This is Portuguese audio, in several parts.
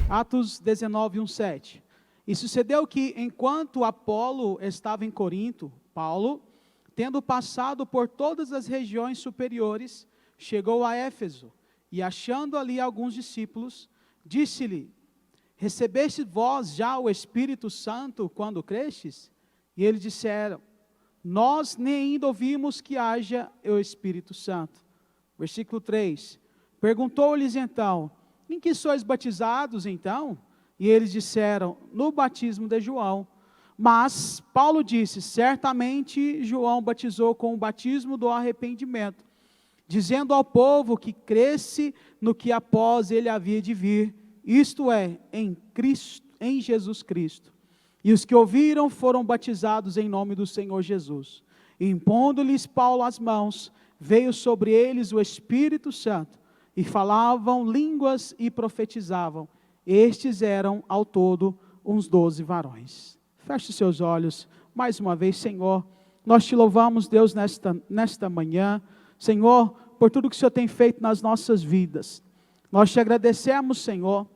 Atos 19, 1, 7. E sucedeu que, enquanto Apolo estava em Corinto, Paulo, tendo passado por todas as regiões superiores, chegou a Éfeso, e achando ali alguns discípulos, disse-lhe: recebeste vós já o Espírito Santo quando crestes? E eles disseram: nós nem ainda ouvimos que haja o Espírito Santo. Versículo 3. Perguntou-lhes então: em que sois batizados então? E eles disseram: no batismo de João. Mas Paulo disse: certamente João batizou com o batismo do arrependimento, dizendo ao povo que cresce no que após ele havia de vir, isto é, em Cristo, em Jesus Cristo. E os que ouviram foram batizados em nome do Senhor Jesus. E impondo-lhes Paulo as mãos, veio sobre eles o Espírito Santo, e falavam línguas e profetizavam. Estes eram ao todo uns 12 varões. Feche seus olhos, mais uma vez, Senhor. Nós te louvamos, Deus, nesta manhã, Senhor, por tudo que o Senhor tem feito nas nossas vidas. Nós te agradecemos, Senhor,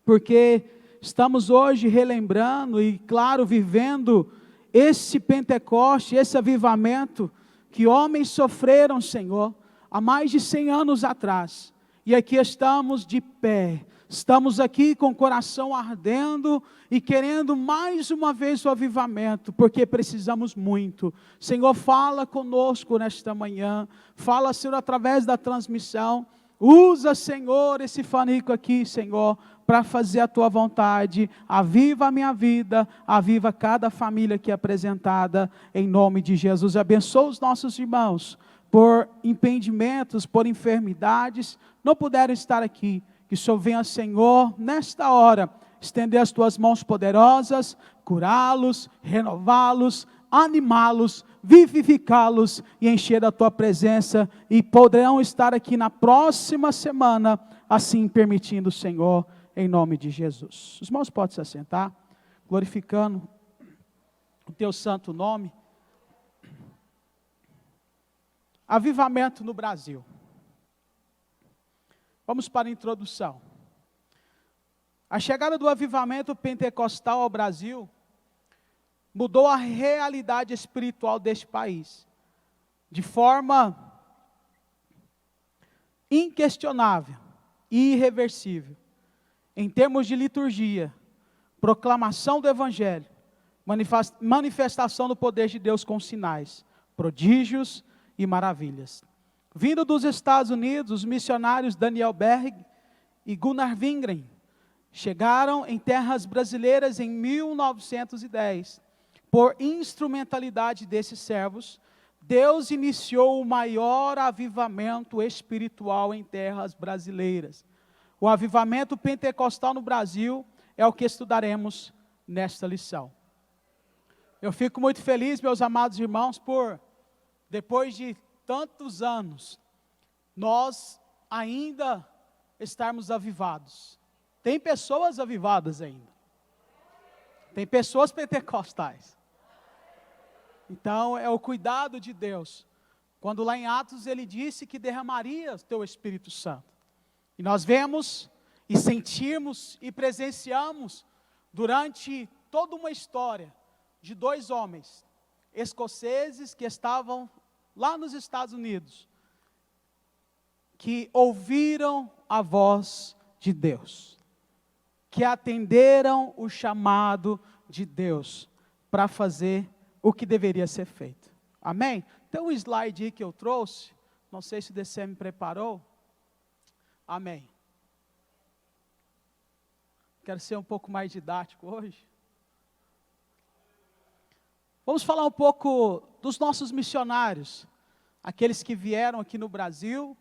porque estamos hoje relembrando e, claro, vivendo esse Pentecoste, esse avivamento que homens sofreram, Senhor, há mais de 100 anos atrás. E aqui estamos de pé, estamos aqui com o coração ardendo e querendo mais uma vez o avivamento, porque precisamos muito. Senhor, fala conosco nesta manhã, fala, Senhor, através da transmissão. Usa, Senhor, esse fanico aqui, Senhor, para fazer a tua vontade. Aviva a minha vida, aviva cada família aqui apresentada, em nome de Jesus. Abençoa os nossos irmãos, por impedimentos, por enfermidades, não puderam estar aqui. Que o Senhor venha, Senhor, nesta hora, estender as tuas mãos poderosas, curá-los, renová-los, animá-los, vivificá-los e encher da tua presença, e poderão estar aqui na próxima semana, assim permitindo, Senhor, em nome de Jesus. Os irmãos podem se assentar, glorificando o teu santo nome. Avivamento no Brasil. Vamos para a introdução. A chegada do avivamento pentecostal ao Brasil mudou a realidade espiritual deste país, de forma inquestionável e irreversível, em termos de liturgia, proclamação do Evangelho, manifestação do poder de Deus com sinais, prodígios e maravilhas. Vindo dos Estados Unidos, os missionários Daniel Berg e Gunnar Wingren chegaram em terras brasileiras em 1910. Por instrumentalidade desses servos, Deus iniciou o maior avivamento espiritual em terras brasileiras. O avivamento pentecostal no Brasil é o que estudaremos nesta lição. Eu fico muito feliz, meus amados irmãos, por, depois de tantos anos, nós ainda estarmos avivados. Tem pessoas avivadas ainda. Tem pessoas pentecostais. Então, é o cuidado de Deus. Quando lá em Atos ele disse que derramaria o teu Espírito Santo. E nós vemos e sentimos e presenciamos durante toda uma história de 2 homens escoceses que estavam lá nos Estados Unidos, que ouviram a voz de Deus, que atenderam o chamado de Deus para fazer o que deveria ser feito. Amém? Então o slide aí que eu trouxe, não sei se o DC me preparou. Amém. Quero ser um pouco mais didático hoje. Vamos falar um pouco dos nossos missionários, aqueles que vieram aqui no Brasil,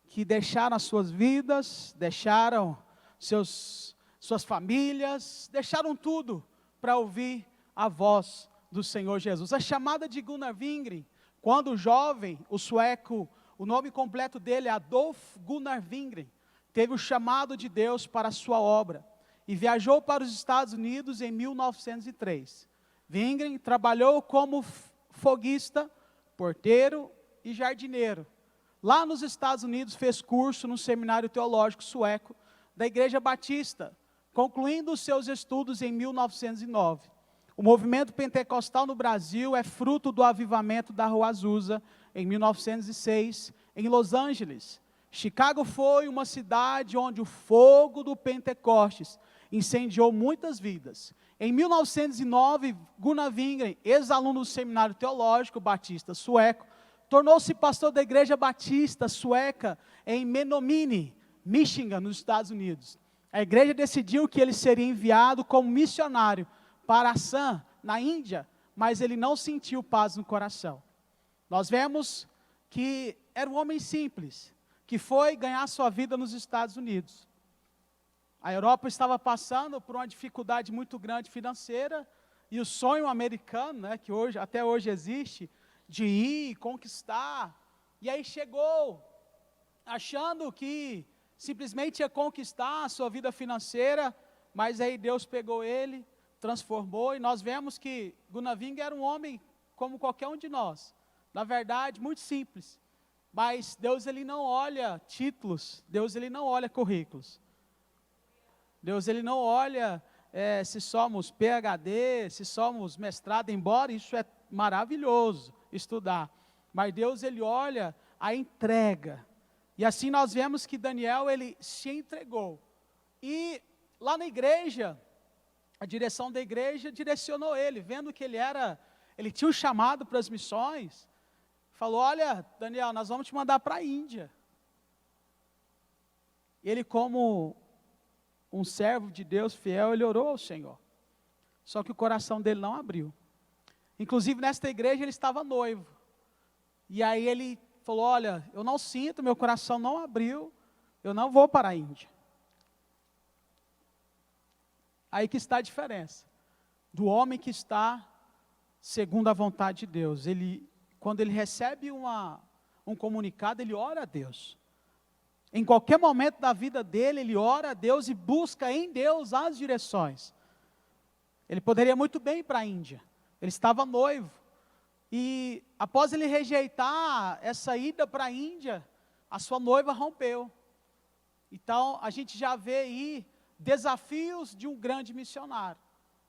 que deixaram as suas vidas, deixaram suas famílias, deixaram tudo para ouvir a voz do Senhor Jesus. A chamada de Gunnar Wingren, quando jovem, o sueco, o nome completo dele é Adolf Gunnar Wingren, teve o chamado de Deus para a sua obra, e viajou para os Estados Unidos em 1903. Wingren trabalhou como foguista, porteiro e jardineiro. Lá nos Estados Unidos fez curso no seminário teológico sueco da Igreja Batista, concluindo os seus estudos em 1909. O movimento pentecostal no Brasil é fruto do avivamento da Rua Azusa, em 1906, em Los Angeles. Chicago foi uma cidade onde o fogo do Pentecostes incendiou muitas vidas. Em 1909, Gunnar Wingren, ex-aluno do Seminário Teológico Batista Sueco, tornou-se pastor da Igreja Batista Sueca em Menominee, Michigan, nos Estados Unidos. A igreja decidiu que ele seria enviado como missionário para Assam, na Índia, mas ele não sentiu paz no coração. Nós vemos que era um homem simples, que foi ganhar sua vida nos Estados Unidos. A Europa estava passando por uma dificuldade muito grande financeira, e o sonho americano, né, que até hoje existe, de ir, conquistar, e aí chegou, achando que simplesmente ia conquistar a sua vida financeira, mas aí Deus pegou ele, transformou, e nós vemos que Gunnar Wingren era um homem como qualquer um de nós, na verdade, muito simples, mas Deus ele não olha títulos, Deus ele não olha currículos, Deus ele não olha se somos PhD, se somos mestrado, embora isso é maravilhoso, estudar, mas Deus ele olha a entrega, e assim nós vemos que Daniel ele se entregou, e lá na igreja, a direção da igreja direcionou ele, vendo que ele tinha um chamado para as missões, falou, olha Daniel, nós vamos te mandar para a Índia. Ele como um servo de Deus fiel, ele orou ao Senhor, só que o coração dele não abriu. Inclusive nesta igreja ele estava noivo, e aí ele falou, olha, eu não sinto, meu coração não abriu, eu não vou para a Índia. Aí que está a diferença, do homem que está segundo a vontade de Deus. Quando ele recebe um comunicado, ele ora a Deus. Em qualquer momento da vida dele, ele ora a Deus e busca em Deus as direções. Ele poderia muito bem ir para a Índia, ele estava noivo. E após ele rejeitar essa ida para a Índia, a sua noiva rompeu. Então, a gente já vê aí desafios de um grande missionário.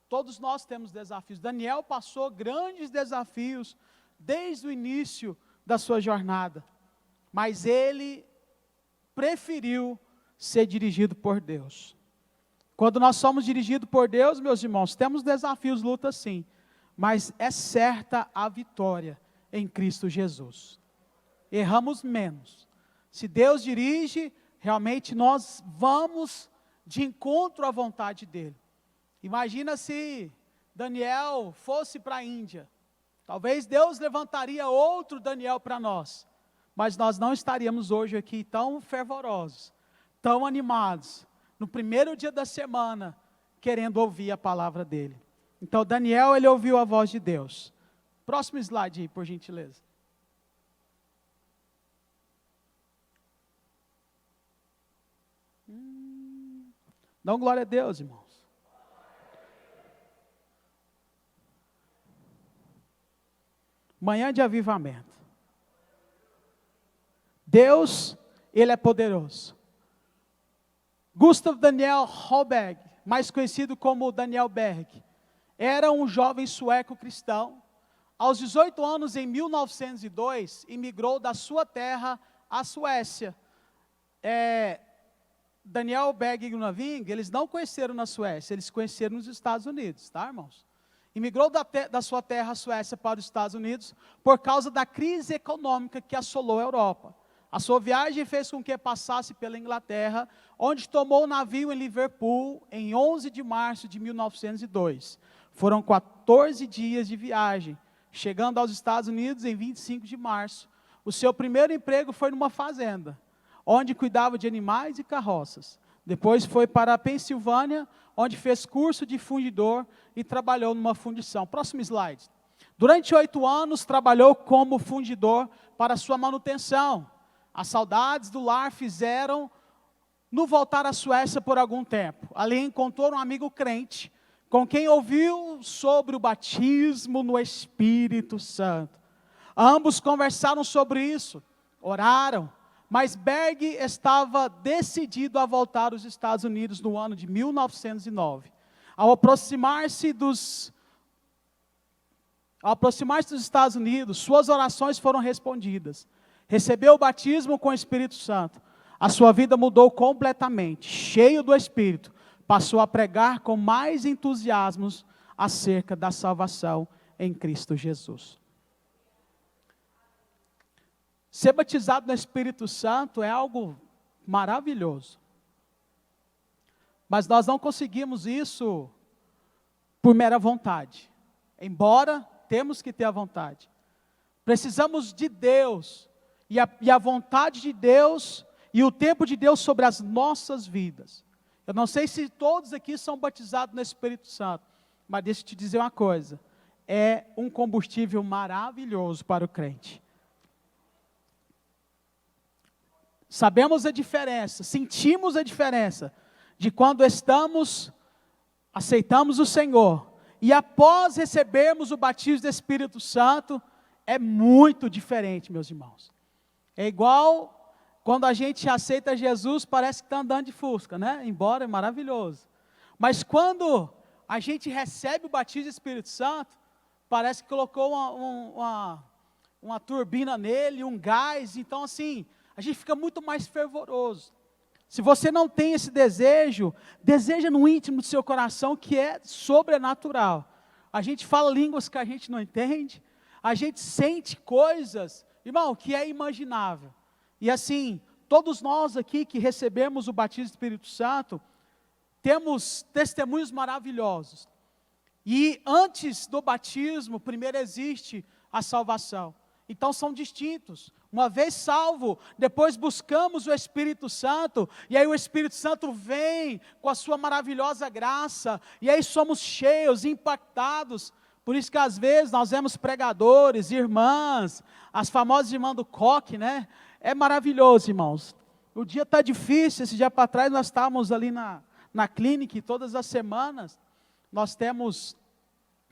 Todos nós temos desafios. Daniel passou grandes desafios desde o início da sua jornada. Mas ele preferiu ser dirigido por Deus. Quando nós somos dirigidos por Deus, meus irmãos, temos desafios, lutas sim. Mas é certa a vitória em Cristo Jesus. Erramos menos. Se Deus dirige, realmente nós vamos de encontro à vontade dEle. Imagina se Daniel fosse para a Índia. Talvez Deus levantaria outro Daniel para nós. Mas nós não estaríamos hoje aqui tão fervorosos, tão animados, no primeiro dia da semana, querendo ouvir a palavra dEle. Então Daniel, ele ouviu a voz de Deus. Próximo slide aí, por gentileza. Dá glória a Deus, irmãos. Manhã de avivamento. Deus, Ele é poderoso. Gustav Daniel Holberg, mais conhecido como Daniel Berg, era um jovem sueco cristão. Aos 18 anos, em 1902, imigrou da sua terra à Suécia. Daniel Berg e Gunnar Wingren, eles não conheceram na Suécia, eles conheceram nos Estados Unidos, tá, irmãos? Imigrou da sua terra, a Suécia, para os Estados Unidos, por causa da crise econômica que assolou a Europa. A sua viagem fez com que passasse pela Inglaterra, onde tomou o navio em Liverpool, em 11 de março de 1902. Foram 14 dias de viagem, chegando aos Estados Unidos em 25 de março. O seu primeiro emprego foi numa fazenda, onde cuidava de animais e carroças. Depois foi para a Pensilvânia, onde fez curso de fundidor e trabalhou numa fundição. Próximo slide. Durante 8 anos, trabalhou como fundidor para sua manutenção. As saudades do lar fizeram no voltar à Suécia por algum tempo. Ali encontrou um amigo crente, com quem ouviu sobre o batismo no Espírito Santo. Ambos conversaram sobre isso, oraram, Mas Berg estava decidido a voltar aos Estados Unidos no ano de 1909. Ao aproximar-se dos Estados Unidos, suas orações foram respondidas. Recebeu o batismo com o Espírito Santo. A sua vida mudou completamente. Cheio do Espírito, passou a pregar com mais entusiasmo acerca da salvação em Cristo Jesus. Ser batizado no Espírito Santo é algo maravilhoso. Mas nós não conseguimos isso por mera vontade. Embora temos que ter a vontade. Precisamos de Deus. E a vontade de Deus e o tempo de Deus sobre as nossas vidas. Eu não sei se todos aqui são batizados no Espírito Santo. Mas deixa eu te dizer uma coisa. É um combustível maravilhoso para o crente. Sabemos a diferença, sentimos a diferença de quando aceitamos o Senhor e após recebermos o batismo do Espírito Santo, é muito diferente, meus irmãos. É igual quando a gente aceita Jesus, parece que está andando de Fusca, né? Embora é maravilhoso. Mas quando a gente recebe o batismo do Espírito Santo, parece que colocou uma turbina nele, um gás, então assim, a gente fica muito mais fervoroso. Se você não tem esse desejo, deseja no íntimo do seu coração, que é sobrenatural. A gente fala línguas que a gente não entende, a gente sente coisas, irmão, que é imaginável. E assim, todos nós aqui que recebemos o batismo do Espírito Santo, temos testemunhos maravilhosos. E antes do batismo, primeiro existe a salvação. Então são distintos. Uma vez salvo, depois buscamos o Espírito Santo, e aí o Espírito Santo vem com a sua maravilhosa graça, e aí somos cheios, impactados. Por isso que às vezes nós vemos pregadores, irmãs, as famosas irmãs do coque, né? É maravilhoso, irmãos. O dia está difícil, esse dia para trás nós estávamos ali na clínica, e todas as semanas, nós temos,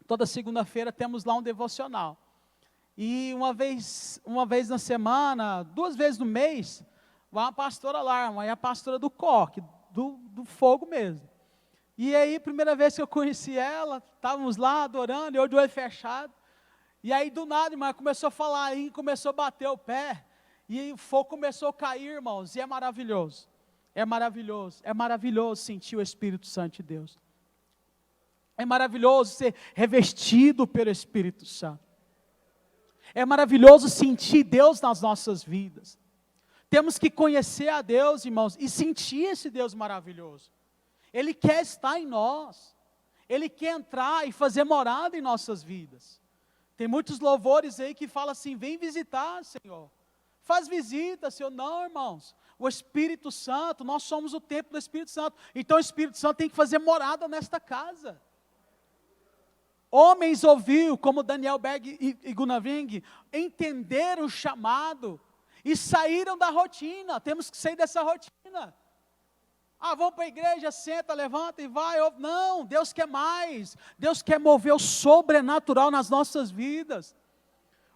toda segunda-feira temos lá um devocional. E uma vez na semana, 2 vezes no mês, vai uma pastora lá, é a pastora do coque, do fogo mesmo. E aí, primeira vez que eu conheci ela, estávamos lá adorando, eu de olho fechado. E aí, do nada, irmã, começou a falar aí, começou a bater o pé. E o fogo começou a cair, irmãos, e é maravilhoso. É maravilhoso sentir o Espírito Santo de Deus. É maravilhoso ser revestido pelo Espírito Santo. É maravilhoso sentir Deus nas nossas vidas. Temos que conhecer a Deus, irmãos, e sentir esse Deus maravilhoso. Ele quer estar em nós. Ele quer entrar e fazer morada em nossas vidas. Tem muitos louvores aí que falam assim, vem visitar, Senhor. Faz visita, Senhor. Não, irmãos. O Espírito Santo, nós somos o templo do Espírito Santo. Então o Espírito Santo tem que fazer morada nesta casa. Homens ouviram, como Daniel Berg e Gunnar Wing, entenderam o chamado e saíram da rotina. Temos que sair dessa rotina. Vamos para a igreja, senta, levanta e vai. Não, Deus quer mais. Deus quer mover o sobrenatural nas nossas vidas.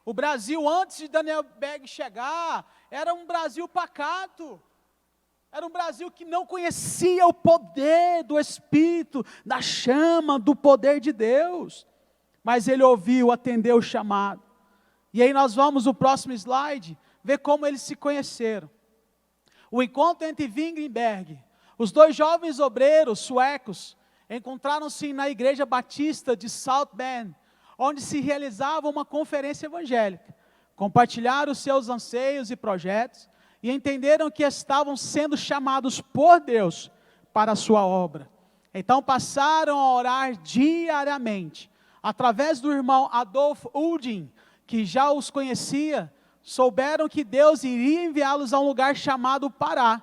O Brasil, antes de Daniel Berg chegar, era um Brasil pacato. Era um Brasil que não conhecia o poder do Espírito, da chama, do poder de Deus. Mas ele ouviu, atendeu o chamado. E aí nós vamos, no próximo slide, ver como eles se conheceram. O encontro entre Wingrenberg, os 2 jovens obreiros suecos, encontraram-se na igreja batista de South Bend, onde se realizava uma conferência evangélica. Compartilharam seus anseios e projetos, e entenderam que estavam sendo chamados por Deus para a sua obra. Então passaram a orar diariamente. Através do irmão Adolf Ulding, que já os conhecia, souberam que Deus iria enviá-los a um lugar chamado Pará,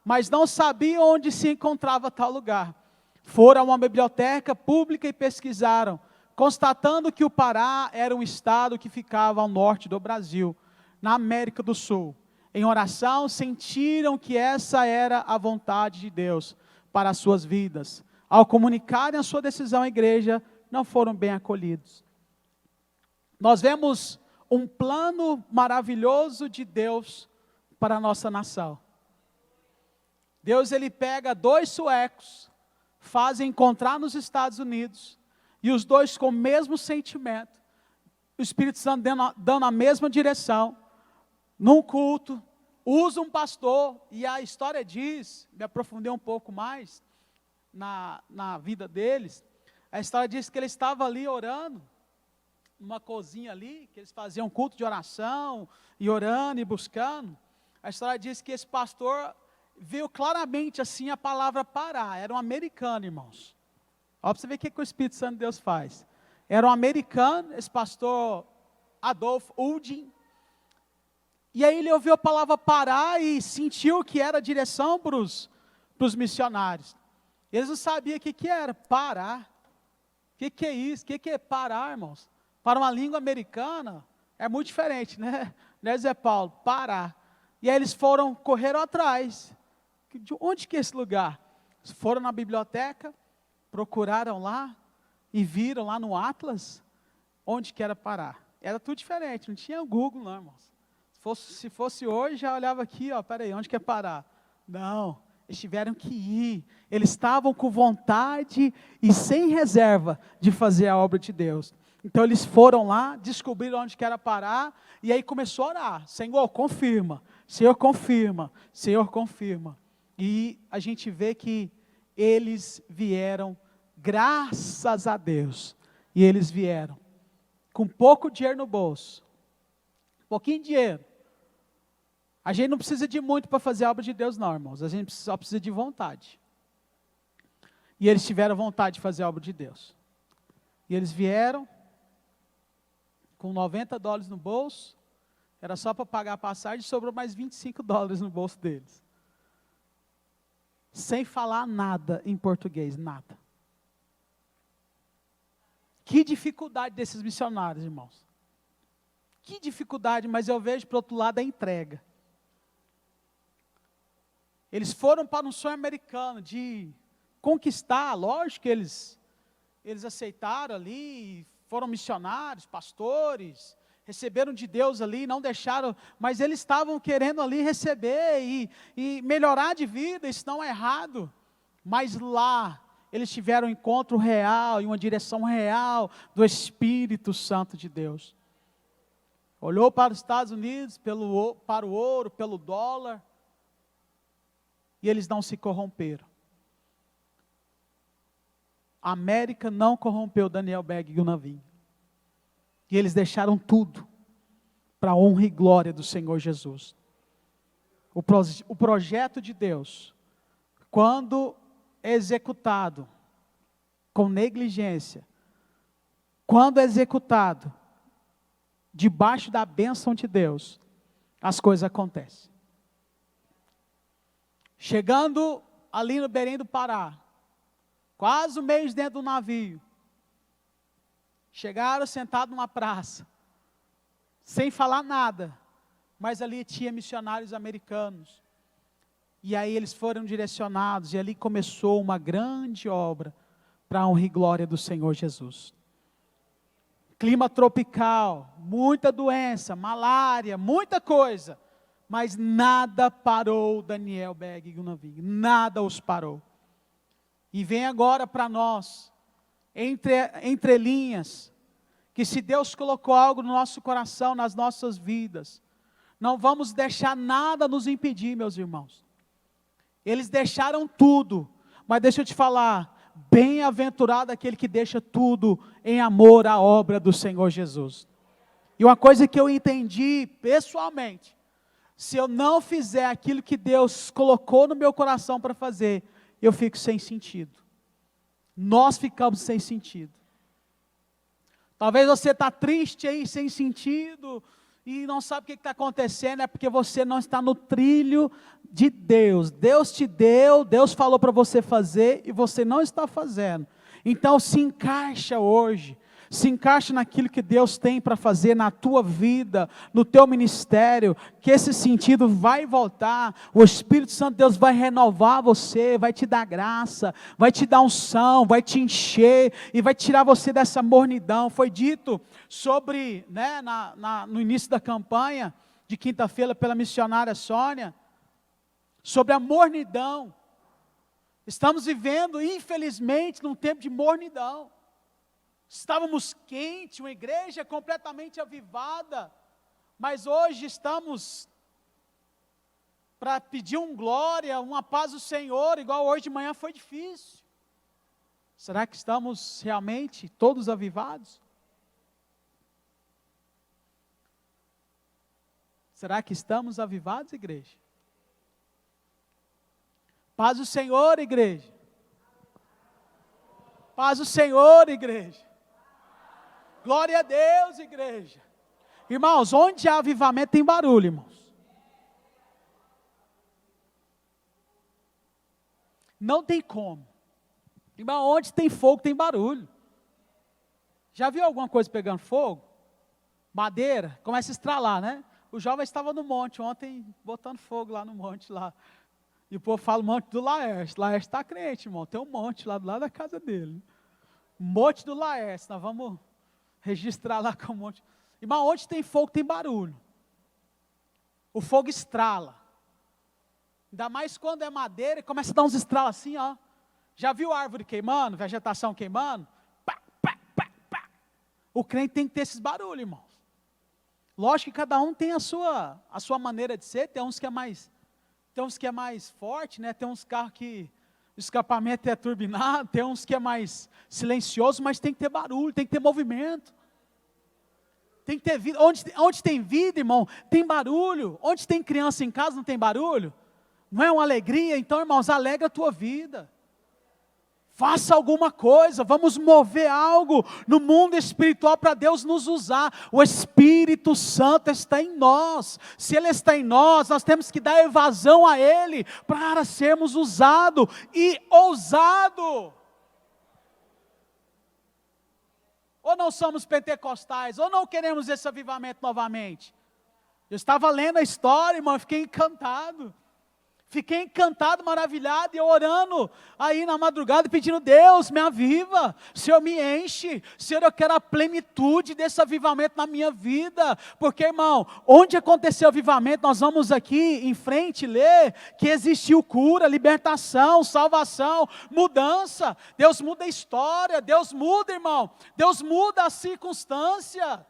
mas não sabiam onde se encontrava tal lugar. Foram a uma biblioteca pública e pesquisaram, constatando que o Pará era um estado que ficava ao norte do Brasil, na América do Sul. Em oração, sentiram que essa era a vontade de Deus para as suas vidas. Ao comunicarem a sua decisão à igreja, não foram bem acolhidos. Nós vemos um plano maravilhoso de Deus para a nossa nação. Deus, ele pega 2 suecos, fazem encontrar nos Estados Unidos, e os dois com o mesmo sentimento, o Espírito Santo dando a mesma direção, num culto, usa um pastor, e a história diz, me aprofundei um pouco mais na vida deles, a história diz que ele estava ali orando, numa cozinha ali, que eles faziam culto de oração, e orando e buscando. A história diz que esse pastor viu claramente assim a palavra parar, era um americano, irmãos. Olha para você ver o que o Espírito Santo de Deus faz. Era um americano, esse pastor Adolf Uldin, e aí ele ouviu a palavra parar e sentiu que era a direção para os missionários. Eles não sabiam o que era parar. O que é isso? O que é parar, irmãos? Para uma língua americana, é muito diferente, né? Né, Zé Paulo? Parar. E aí eles correram atrás. De onde que é esse lugar? Foram na biblioteca, procuraram lá, e viram lá no Atlas, onde que era parar. Era tudo diferente, não tinha Google não, irmãos. Se fosse hoje, já olhava aqui, ó, peraí, onde que é parar? Não, eles tiveram que ir. Eles estavam com vontade e sem reserva de fazer a obra de Deus. Então eles foram lá, descobriram onde que era parar, e aí começou a orar. Senhor, confirma. Senhor, confirma. Senhor, confirma. E a gente vê que eles vieram, graças a Deus. E eles vieram com pouco dinheiro no bolso. Pouquinho de dinheiro. A gente não precisa de muito para fazer a obra de Deus, não, irmãos. A gente só precisa de vontade. E eles tiveram vontade de fazer a obra de Deus. E eles vieram com $90 no bolso. Era só para pagar a passagem, sobrou mais $25 no bolso deles. Sem falar nada em português, nada. Que dificuldade desses missionários, irmãos. Que dificuldade, mas eu vejo para o outro lado a entrega. Eles foram para um sonho americano de conquistar, lógico que eles aceitaram ali, foram missionários, pastores, receberam de Deus ali, não deixaram, mas eles estavam querendo ali receber e melhorar de vida, isso não é errado, mas lá eles tiveram um encontro real e uma direção real do Espírito Santo de Deus. Olhou para os Estados Unidos, para o ouro, pelo dólar, e eles não se corromperam. A América não corrompeu Daniel Berg e Gunavim. E eles deixaram tudo para a honra e glória do Senhor Jesus. O projeto de Deus, quando executado com negligência, quando executado debaixo da bênção de Deus, as coisas acontecem. Chegando ali no Belém do Pará, quase um mês dentro do navio, chegaram sentados numa praça, sem falar nada, mas ali tinha missionários americanos, e aí eles foram direcionados, e ali começou uma grande obra, para a honra e glória do Senhor Jesus. Clima tropical, muita doença, malária, muita coisa, mas nada parou Daniel Berg e Gunavim, nada os parou. E vem agora para nós, entre linhas, que se Deus colocou algo no nosso coração, nas nossas vidas, não vamos deixar nada nos impedir, meus irmãos. Eles deixaram tudo, mas deixa eu te falar, bem-aventurado aquele que deixa tudo em amor à obra do Senhor Jesus. E uma coisa que eu entendi pessoalmente, se eu não fizer aquilo que Deus colocou no meu coração para fazer, eu fico sem sentido. Nós ficamos sem sentido. Talvez você está triste aí, sem sentido, e não sabe o que está acontecendo, é porque você não está no trilho de Deus. Deus te deu, Deus falou para você fazer, e você não está fazendo. Então se encaixa hoje, se encaixa naquilo que Deus tem para fazer na tua vida, no teu ministério, que esse sentido vai voltar, o Espírito Santo de Deus vai renovar você, vai te dar graça, vai te dar unção, vai te encher, e vai tirar você dessa mornidão. Foi dito sobre, né, no início da campanha, de quinta-feira pela missionária Sônia, sobre a mornidão. Estamos vivendo, infelizmente, num tempo de mornidão. Estávamos quentes, uma igreja completamente avivada, mas hoje estamos para pedir glória, uma paz do Senhor, igual hoje de manhã foi difícil. Será que estamos realmente todos avivados? Será que estamos avivados, igreja? Paz do Senhor, igreja. Paz do Senhor, igreja. Glória a Deus, igreja. Irmãos, onde há avivamento tem barulho, irmãos. Não tem como. Irmão, onde tem fogo tem barulho. Já viu alguma coisa pegando fogo? Madeira, começa a estralar, né? O jovem estava no monte ontem, botando fogo lá no monte lá. E o povo fala o monte do Laércio. Laércio está crente, irmão. Tem um monte lá do lado da casa dele. Monte do Laércio. Nós vamos registrar lá com um monte. Irmão, onde tem fogo tem barulho. O fogo estrala. Ainda mais quando é madeira e começa a dar uns estralos assim, ó. Já viu a árvore queimando, vegetação queimando? Pá, pá, pá, pá. O crente tem que ter esses barulhos, irmãos. Lógico que cada um tem a sua maneira de ser, tem uns que é mais forte, né? Tem uns carros que o escapamento é turbinado, tem uns que é mais silencioso, mas tem que ter barulho, tem que ter movimento. Tem que ter vida. Onde tem vida, irmão, tem barulho. Onde tem criança em casa, não tem barulho? Não é uma alegria? Então, irmãos, alegra a tua vida. Faça alguma coisa, vamos mover algo no mundo espiritual para Deus nos usar. O Espírito Santo está em nós. Se Ele está em nós, nós temos que dar evasão a Ele para sermos usados e ousados. Ou não somos pentecostais, ou não queremos esse avivamento novamente. Eu estava lendo a história, irmão, fiquei encantado. Fiquei encantado, maravilhado, e orando aí na madrugada, pedindo: Deus, me aviva, Senhor, me enche, Senhor, eu quero a plenitude desse avivamento na minha vida, porque, irmão, onde aconteceu o avivamento, nós vamos aqui em frente ler que existiu cura, libertação, salvação, mudança. Deus muda a história, Deus muda, irmão, Deus muda a circunstância.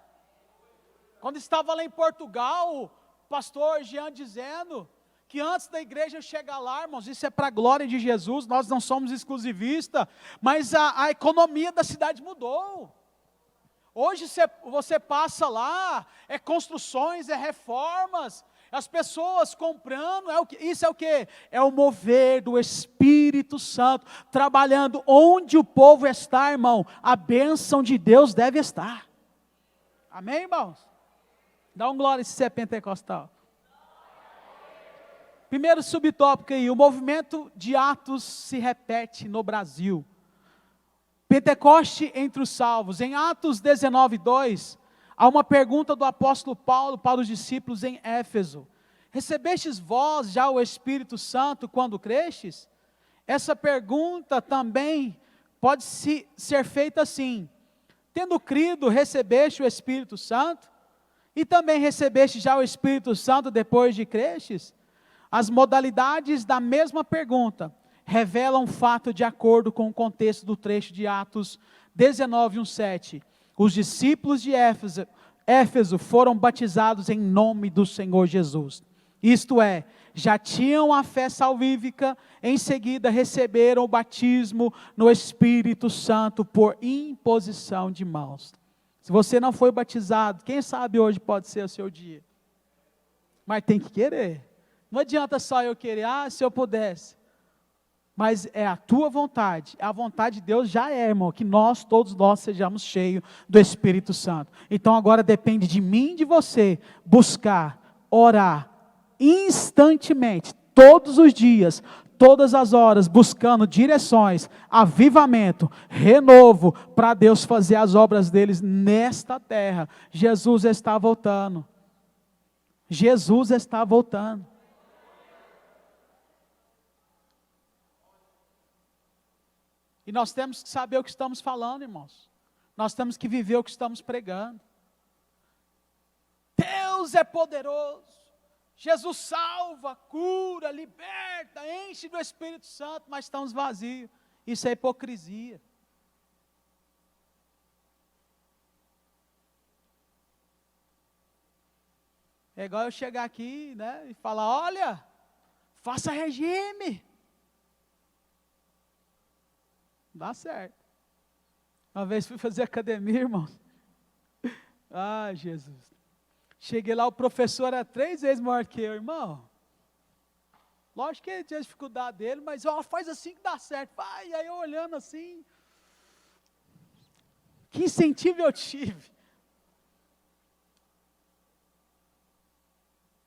Quando estava lá em Portugal, o pastor Jean dizendo que antes da igreja chegar lá, irmãos, isso é para a glória de Jesus, nós não somos exclusivistas, mas a economia da cidade mudou. Hoje você passa lá, é construções, é reformas, as pessoas comprando, isso é o quê? É o mover do Espírito Santo, trabalhando onde o povo está, irmão, a bênção de Deus deve estar. Amém, irmãos? Dá um glória se você é pentecostal. Primeiro subtópico aí, o movimento de Atos se repete no Brasil. Pentecoste entre os salvos. Em Atos 19:2, há uma pergunta do apóstolo Paulo para os discípulos em Éfeso: recebestes vós já o Espírito Santo quando crestes? Essa pergunta também pode ser feita assim: tendo crido, recebeste o Espírito Santo? E também recebeste já o Espírito Santo depois de crestes? As modalidades da mesma pergunta revelam fato de acordo com o contexto do trecho de Atos 19:1-7. Os discípulos de Éfeso foram batizados em nome do Senhor Jesus. Isto é, já tinham a fé salvífica, em seguida receberam o batismo no Espírito Santo por imposição de mãos. Se você não foi batizado, quem sabe hoje pode ser o seu dia. Mas tem que querer. Não adianta só eu querer, se eu pudesse. Mas é a tua vontade, a vontade de Deus já é, irmão, que todos nós sejamos cheios do Espírito Santo. Então agora depende de mim e de você, buscar, orar, instantemente, todos os dias, todas as horas, buscando direções, avivamento, renovo, para Deus fazer as obras deles nesta terra. Jesus está voltando. Jesus está voltando. E nós temos que saber o que estamos falando, irmãos. Nós temos que viver o que estamos pregando. Jesus é poderoso. Jesus salva, cura, liberta, enche do Espírito Santo, mas estamos vazios. Isso é hipocrisia. É igual eu chegar aqui, né, e falar, olha, faça regime. Dá certo. Uma vez fui fazer academia, irmãos. Ai, Jesus. Cheguei lá, o professor era 3 vezes maior que eu, irmão. Lógico que ele tinha dificuldade dele, mas ó, faz assim que dá certo. Vai, aí eu olhando assim. Que incentivo eu tive.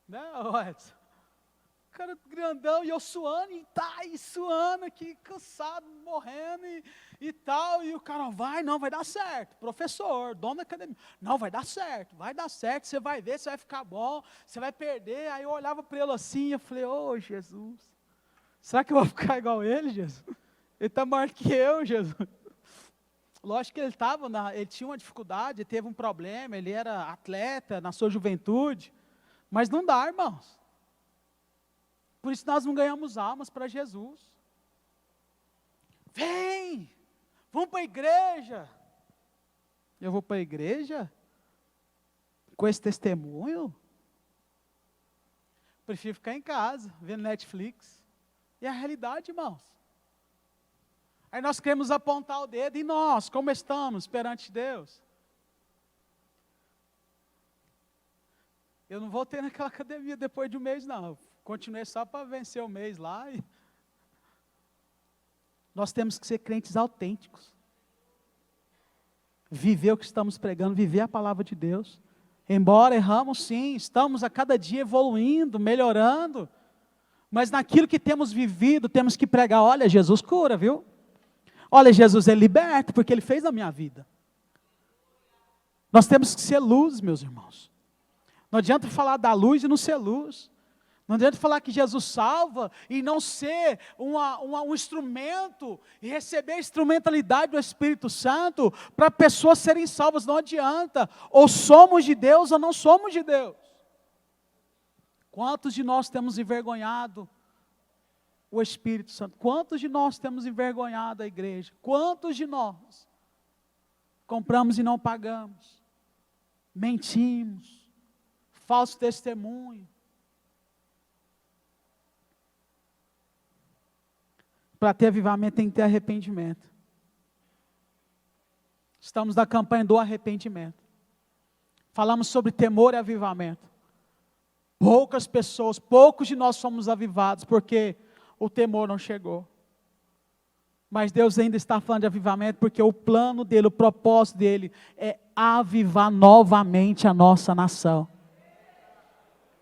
Né, Edson? O cara grandão e eu suando, e suando aqui, cansado, morrendo e tal. E o cara, não, vai dar certo. Professor, dono da academia, não, vai dar certo, você vai ver, você vai ficar bom, você vai perder. Aí eu olhava para ele assim, eu falei, ô Jesus, será que eu vou ficar igual ele, Jesus? Ele está maior que eu, Jesus. Lógico que ele tinha uma dificuldade, teve um problema, ele era atleta na sua juventude, mas não dá, irmãos. Por isso nós não ganhamos almas para Jesus. Vem, vamos para a igreja. Eu vou para a igreja? Com esse testemunho? Prefiro ficar em casa, vendo Netflix. E é a realidade, irmãos. Aí nós queremos apontar o dedo, e nós, como estamos perante Deus? Eu não voltei naquela academia depois de um mês, não. Continuei só para vencer o mês lá. Nós temos que ser crentes autênticos. Viver o que estamos pregando, viver a palavra de Deus. Embora erramos sim, estamos a cada dia evoluindo, melhorando. Mas naquilo que temos vivido, temos que pregar, olha, Jesus cura, viu? Olha, Jesus é liberto, porque Ele fez na minha vida. Nós temos que ser luz, meus irmãos. Não adianta falar da luz e não ser luz. Não adianta falar que Jesus salva e não ser um instrumento e receber a instrumentalidade do Espírito Santo para pessoas serem salvas. Não adianta. Ou somos de Deus ou não somos de Deus. Quantos de nós temos envergonhado o Espírito Santo? Quantos de nós temos envergonhado a igreja? Quantos de nós compramos e não pagamos? Mentimos, falso testemunho. Para ter avivamento tem que ter arrependimento. Estamos na campanha do arrependimento. Falamos sobre temor e avivamento. Poucas pessoas, poucos de nós somos avivados, porque o temor não chegou. Mas Deus ainda está falando de avivamento, porque o plano dele, o propósito dele, é avivar novamente a nossa nação.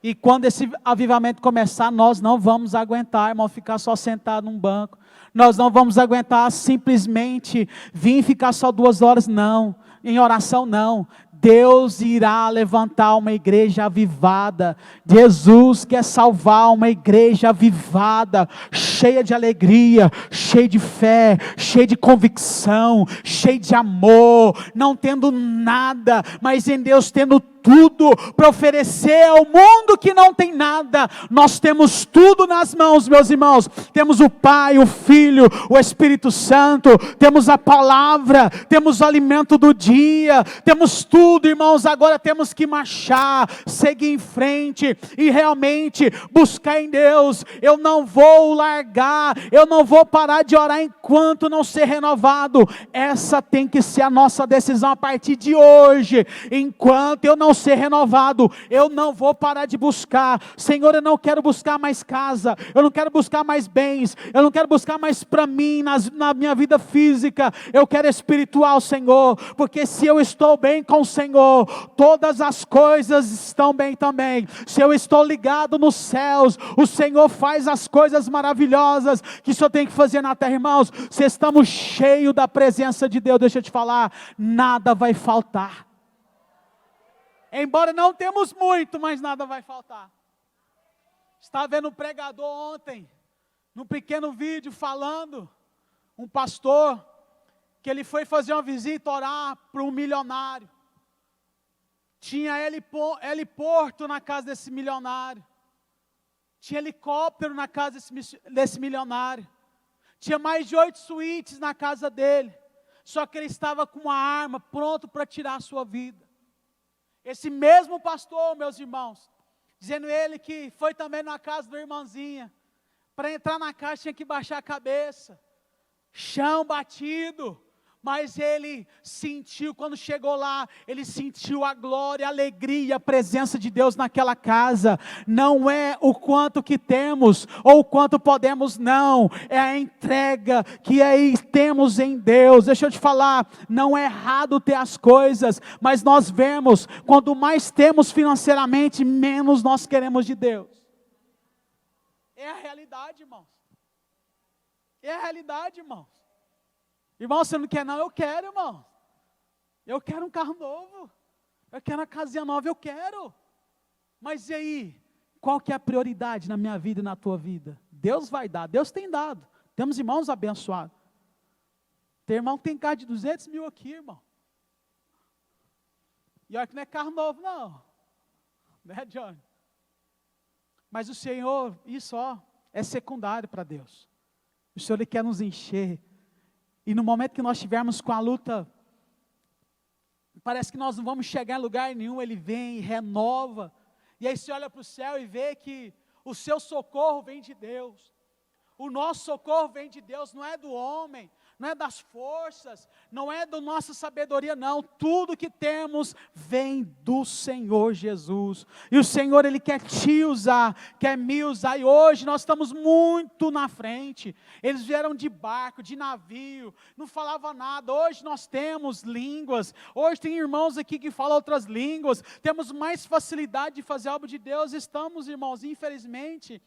E quando esse avivamento começar, nós não vamos aguentar, irmão, ficar só sentado num banco. Nós não vamos aguentar simplesmente vir ficar só 2 horas, não. Em oração, não. Deus irá levantar uma igreja avivada. Jesus quer salvar uma igreja avivada, cheia de alegria, cheia de fé, cheia de convicção, cheia de amor, não tendo nada, mas em Deus tendo tudo para oferecer ao mundo que não tem nada. Nós temos tudo nas mãos, meus irmãos. Temos o Pai, o Filho, o Espírito Santo, temos a palavra, temos o alimento do dia, temos tudo, irmãos. Agora temos que marchar, seguir em frente e realmente buscar em Deus. Eu não vou largar, eu não vou parar de orar enquanto não ser renovado. Essa tem que ser a nossa decisão a partir de hoje. Enquanto eu não ser renovado, eu não vou parar de buscar. Senhor, eu não quero buscar mais casa, eu não quero buscar mais bens, eu não quero buscar mais para mim, na minha vida física, eu quero espiritual, Senhor, porque se eu estou bem com o Senhor, todas as coisas estão bem também. Se eu estou ligado nos céus, o Senhor faz as coisas maravilhosas que o Senhor tem que fazer na terra, irmãos. Se estamos cheios da presença de Deus, deixa eu te falar, nada vai faltar. Embora não temos muito, mas nada vai faltar. Estava vendo um pregador ontem, num pequeno vídeo, falando, um pastor, que ele foi fazer uma visita, orar para um milionário. Tinha heliporto na casa desse milionário. Tinha helicóptero na casa desse milionário. Tinha mais de 8 suítes na casa dele. Só que ele estava com uma arma pronto para tirar a sua vida. Esse mesmo pastor, meus irmãos, dizendo ele que foi também na casa da irmãzinha. Para entrar na casa tinha que baixar a cabeça. Chão batido. Mas ele sentiu, quando chegou lá, ele sentiu a glória, a alegria, a presença de Deus naquela casa. Não é o quanto que temos, ou o quanto podemos, não. É a entrega que aí temos em Deus. Deixa eu te falar, não é errado ter as coisas, mas nós vemos, quanto mais temos financeiramente, menos nós queremos de Deus. É a realidade, irmãos. É a realidade, irmãos. Irmão, você não quer não? Eu quero, irmão. Eu quero um carro novo. Eu quero uma casinha nova, eu quero. Mas e aí? Qual que é a prioridade na minha vida e na tua vida? Deus vai dar, Deus tem dado. Temos irmãos abençoados. Tem irmão que tem carro de 200 mil aqui, irmão. E olha que não é carro novo, não. Né, Johnny? Mas o Senhor, isso é secundário para Deus. O Senhor Ele quer nos encher. E no momento que nós estivermos com a luta, parece que nós não vamos chegar em lugar nenhum, Ele vem e renova. E aí você olha para o céu e vê que o seu socorro vem de Deus. O nosso socorro vem de Deus, não é do homem, não é das forças, não é da nossa sabedoria, não. Tudo que temos vem do Senhor Jesus. E o Senhor, Ele quer te usar, quer me usar. E hoje nós estamos muito na frente. Eles vieram de barco, de navio, não falava nada. Hoje nós temos línguas. Hoje tem irmãos aqui que falam outras línguas. Temos mais facilidade de fazer a obra de Deus. Estamos, irmãos, infelizmente,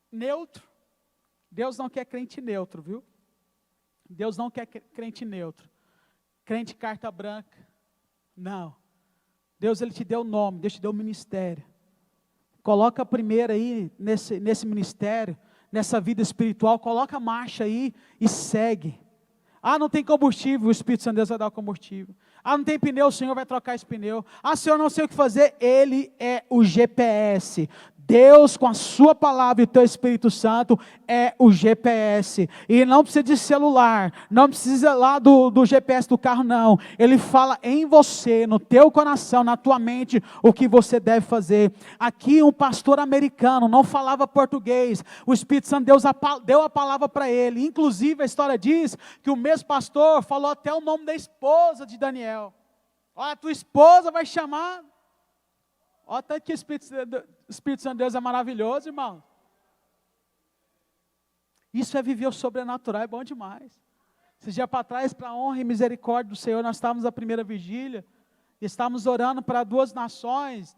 neutro. Deus não quer crente neutro, viu? Deus não quer crente neutro. Crente carta branca. Não. Deus, Ele te deu o nome, Deus te deu o ministério. Coloca primeiro aí, nesse ministério, nessa vida espiritual, coloca a marcha aí e segue. Ah, não tem combustível, o Espírito Santo de Deus vai dar o combustível. Ah, não tem pneu, o Senhor vai trocar esse pneu. Ah, Senhor, não sei o que fazer, Ele é o GPS. Deus, com a sua palavra e o teu Espírito Santo, é o GPS. E não precisa de celular, não precisa lá do GPS do carro, não. Ele fala em você, no teu coração, na tua mente, o que você deve fazer. Aqui um pastor americano não falava português. O Espírito Santo de Deus deu a palavra para ele. Inclusive a história diz que o mesmo pastor falou até o nome da esposa de Daniel. Olha, tua esposa vai chamar... Olha tanto que o Espírito Santo de Deus é maravilhoso, irmão. Isso é viver o sobrenatural, é bom demais. Esses dias para trás, para a honra e misericórdia do Senhor, nós estávamos na primeira vigília, estávamos orando para 2 nações,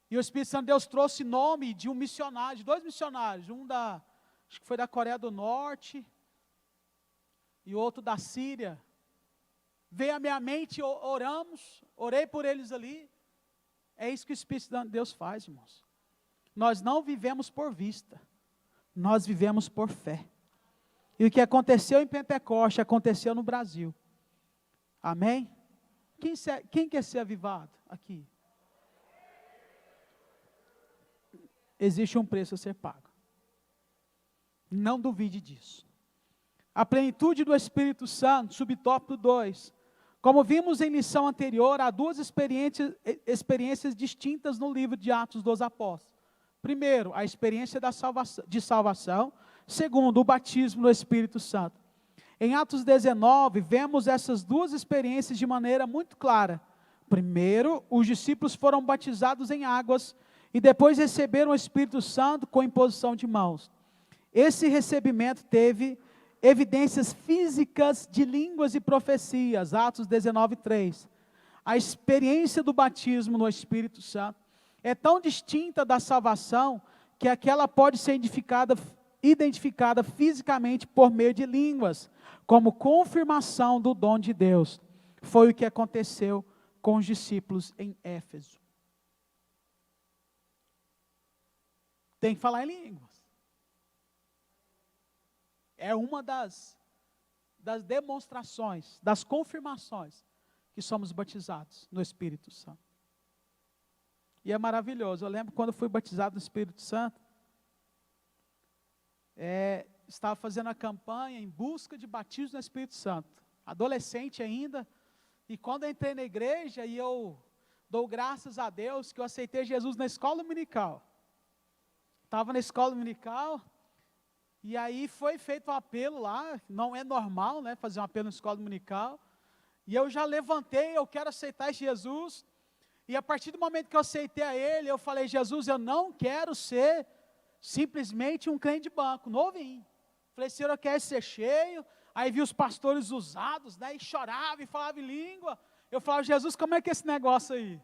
e o Espírito Santo de Deus trouxe nome de um missionário, de 2 missionários, acho que foi da Coreia do Norte, e outro da Síria. Veio à minha mente, orei por eles ali. É isso que o Espírito de Deus faz, irmãos. Nós não vivemos por vista, nós vivemos por fé. E o que aconteceu em Pentecoste, aconteceu no Brasil. Amém? Quem quer ser avivado aqui? Existe um preço a ser pago. Não duvide disso. A plenitude do Espírito Santo, subtópico 2. Como vimos em lição anterior, há 2 experiências distintas no livro de Atos dos Apóstolos. Primeiro, a experiência de salvação. Segundo, o batismo no Espírito Santo. Em Atos 19, vemos essas 2 experiências de maneira muito clara. Primeiro, os discípulos foram batizados em águas e depois receberam o Espírito Santo com imposição de mãos. Esse recebimento teve evidências físicas de línguas e profecias, Atos 19, 3. A experiência do batismo no Espírito Santo é tão distinta da salvação, que aquela pode ser identificada fisicamente por meio de línguas, como confirmação do dom de Deus. Foi o que aconteceu com os discípulos em Éfeso. Tem que falar em línguas. É uma das demonstrações, das confirmações, que somos batizados no Espírito Santo. E é maravilhoso. Eu lembro quando eu fui batizado no Espírito Santo, estava fazendo a campanha em busca de batismo no Espírito Santo. Adolescente ainda. E quando eu entrei na igreja, e eu dou graças a Deus que eu aceitei Jesus na escola dominical. Estava na escola dominical, e aí foi feito um apelo lá, não é normal, né, fazer um apelo na escola dominical. E eu já levantei, eu quero aceitar esse Jesus. E a partir do momento que eu aceitei a Ele, eu falei, Jesus, eu não quero ser simplesmente um crente de banco, novinho. Falei, Senhor, eu quero ser cheio. Aí vi os pastores usados, né, e chorava e falava em língua. Eu falava, Jesus, como é que é esse negócio aí?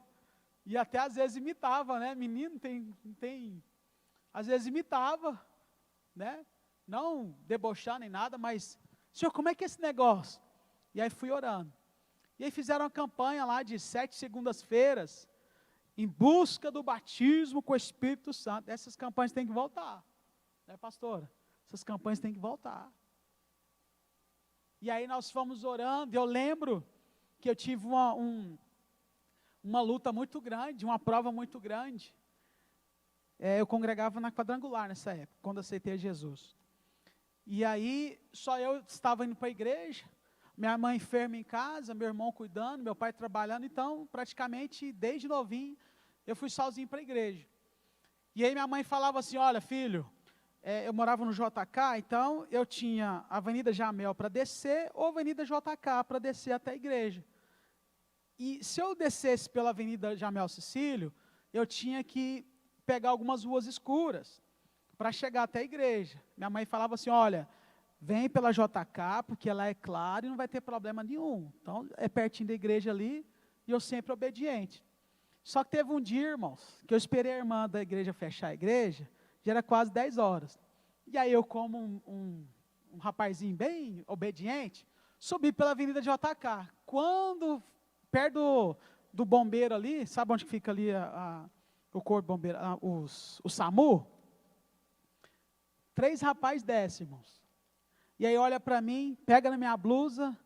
E até às vezes imitava, né, menino às vezes imitava, né, não debochar nem nada, mas, Senhor, como é que é esse negócio? E aí fui orando. E aí fizeram uma campanha lá de 7 segundas-feiras, em busca do batismo com o Espírito Santo. Essas campanhas têm que voltar, né, pastora? Essas campanhas têm que voltar. E aí nós fomos orando, e eu lembro que eu tive uma luta muito grande, uma prova muito grande. Eu congregava na Quadrangular nessa época, quando aceitei Jesus. E aí, só eu estava indo para a igreja, minha mãe enferma em casa, meu irmão cuidando, meu pai trabalhando, então, praticamente, desde novinho, eu fui sozinho para a igreja. E aí minha mãe falava assim, olha filho, eu morava no JK, então eu tinha a Avenida Jamel para descer, ou a Avenida JK para descer até a igreja. E se eu descesse pela Avenida Jamel Cecílio, eu tinha que pegar algumas ruas escuras, para chegar até a igreja. Minha mãe falava assim, olha, vem pela JK, porque ela é clara e não vai ter problema nenhum. Então, é pertinho da igreja ali, e eu sempre obediente. Só que teve um dia, irmãos, que eu esperei a irmã da igreja fechar a igreja, já era quase 10 horas. E aí eu, como um rapazinho bem obediente, subi pela Avenida JK. Quando, perto do bombeiro ali, sabe onde fica ali o corpo bombeiro, o SAMU? 3 rapazes descem, irmãos. E aí olha para mim, pega na minha blusa,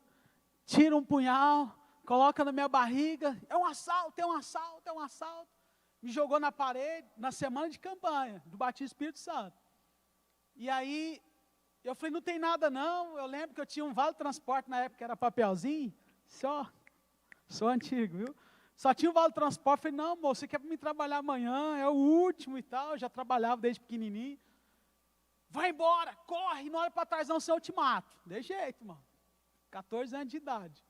tira um punhal, coloca na minha barriga, é um assalto, é um assalto, é um assalto. Me jogou na parede, na semana de campanha, do Batismo Espírito Santo. E aí, eu falei, não tem nada não, eu lembro que eu tinha um vale transporte na época, que era papelzinho, sou antigo, viu? Só tinha um vale transporte, falei, não moço, você quer me trabalhar amanhã, é o último e tal, eu já trabalhava desde pequenininho. Vai embora, corre, não olha para trás não, senão eu te mato. De jeito, mano. 14 anos de idade.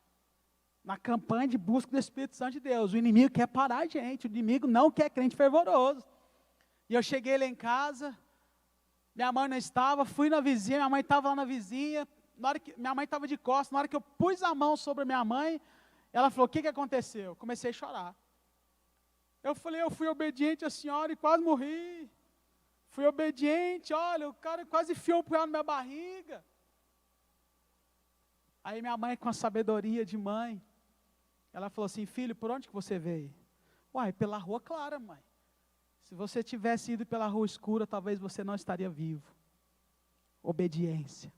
Na campanha de busca do Espírito Santo de Deus. O inimigo quer parar a gente, o inimigo não quer crente fervoroso. E eu cheguei lá em casa, minha mãe não estava, fui na vizinha, minha mãe estava lá na vizinha, na hora que minha mãe estava de costas, na hora que eu pus a mão sobre a minha mãe, ela falou, o que aconteceu? Comecei a chorar. Eu falei, eu fui obediente à senhora e quase morri. Fui obediente, olha, o cara quase enfiou um punhal na minha barriga. Aí minha mãe, com a sabedoria de mãe, ela falou assim, filho, por onde que você veio? Uai, pela rua clara, mãe. Se você tivesse ido pela rua escura, talvez você não estaria vivo. Obediência.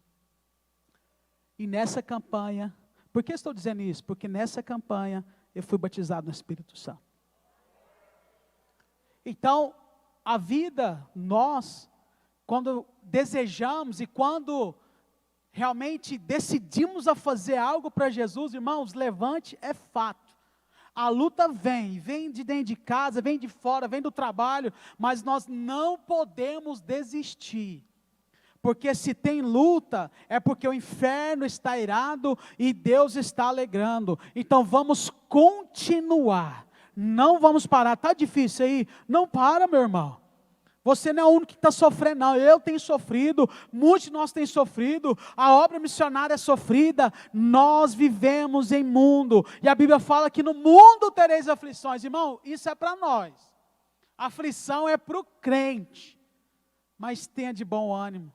E nessa campanha, por que estou dizendo isso? Porque nessa campanha eu fui batizado no Espírito Santo. Então, a vida, nós, quando desejamos e quando realmente decidimos a fazer algo para Jesus, irmãos, levante, é fato. A luta vem de dentro de casa, vem de fora, vem do trabalho, mas nós não podemos desistir. Porque se tem luta, é porque o inferno está irado e Deus está alegrando. Então vamos continuar. Não vamos parar, está difícil aí? Não para, meu irmão. Você não é o único que está sofrendo, não. Eu tenho sofrido, muitos de nós têm sofrido, a obra missionária é sofrida, nós vivemos em mundo, e a Bíblia fala que no mundo tereis aflições. Irmão, isso é para nós. Aflição é para o crente, mas tenha de bom ânimo.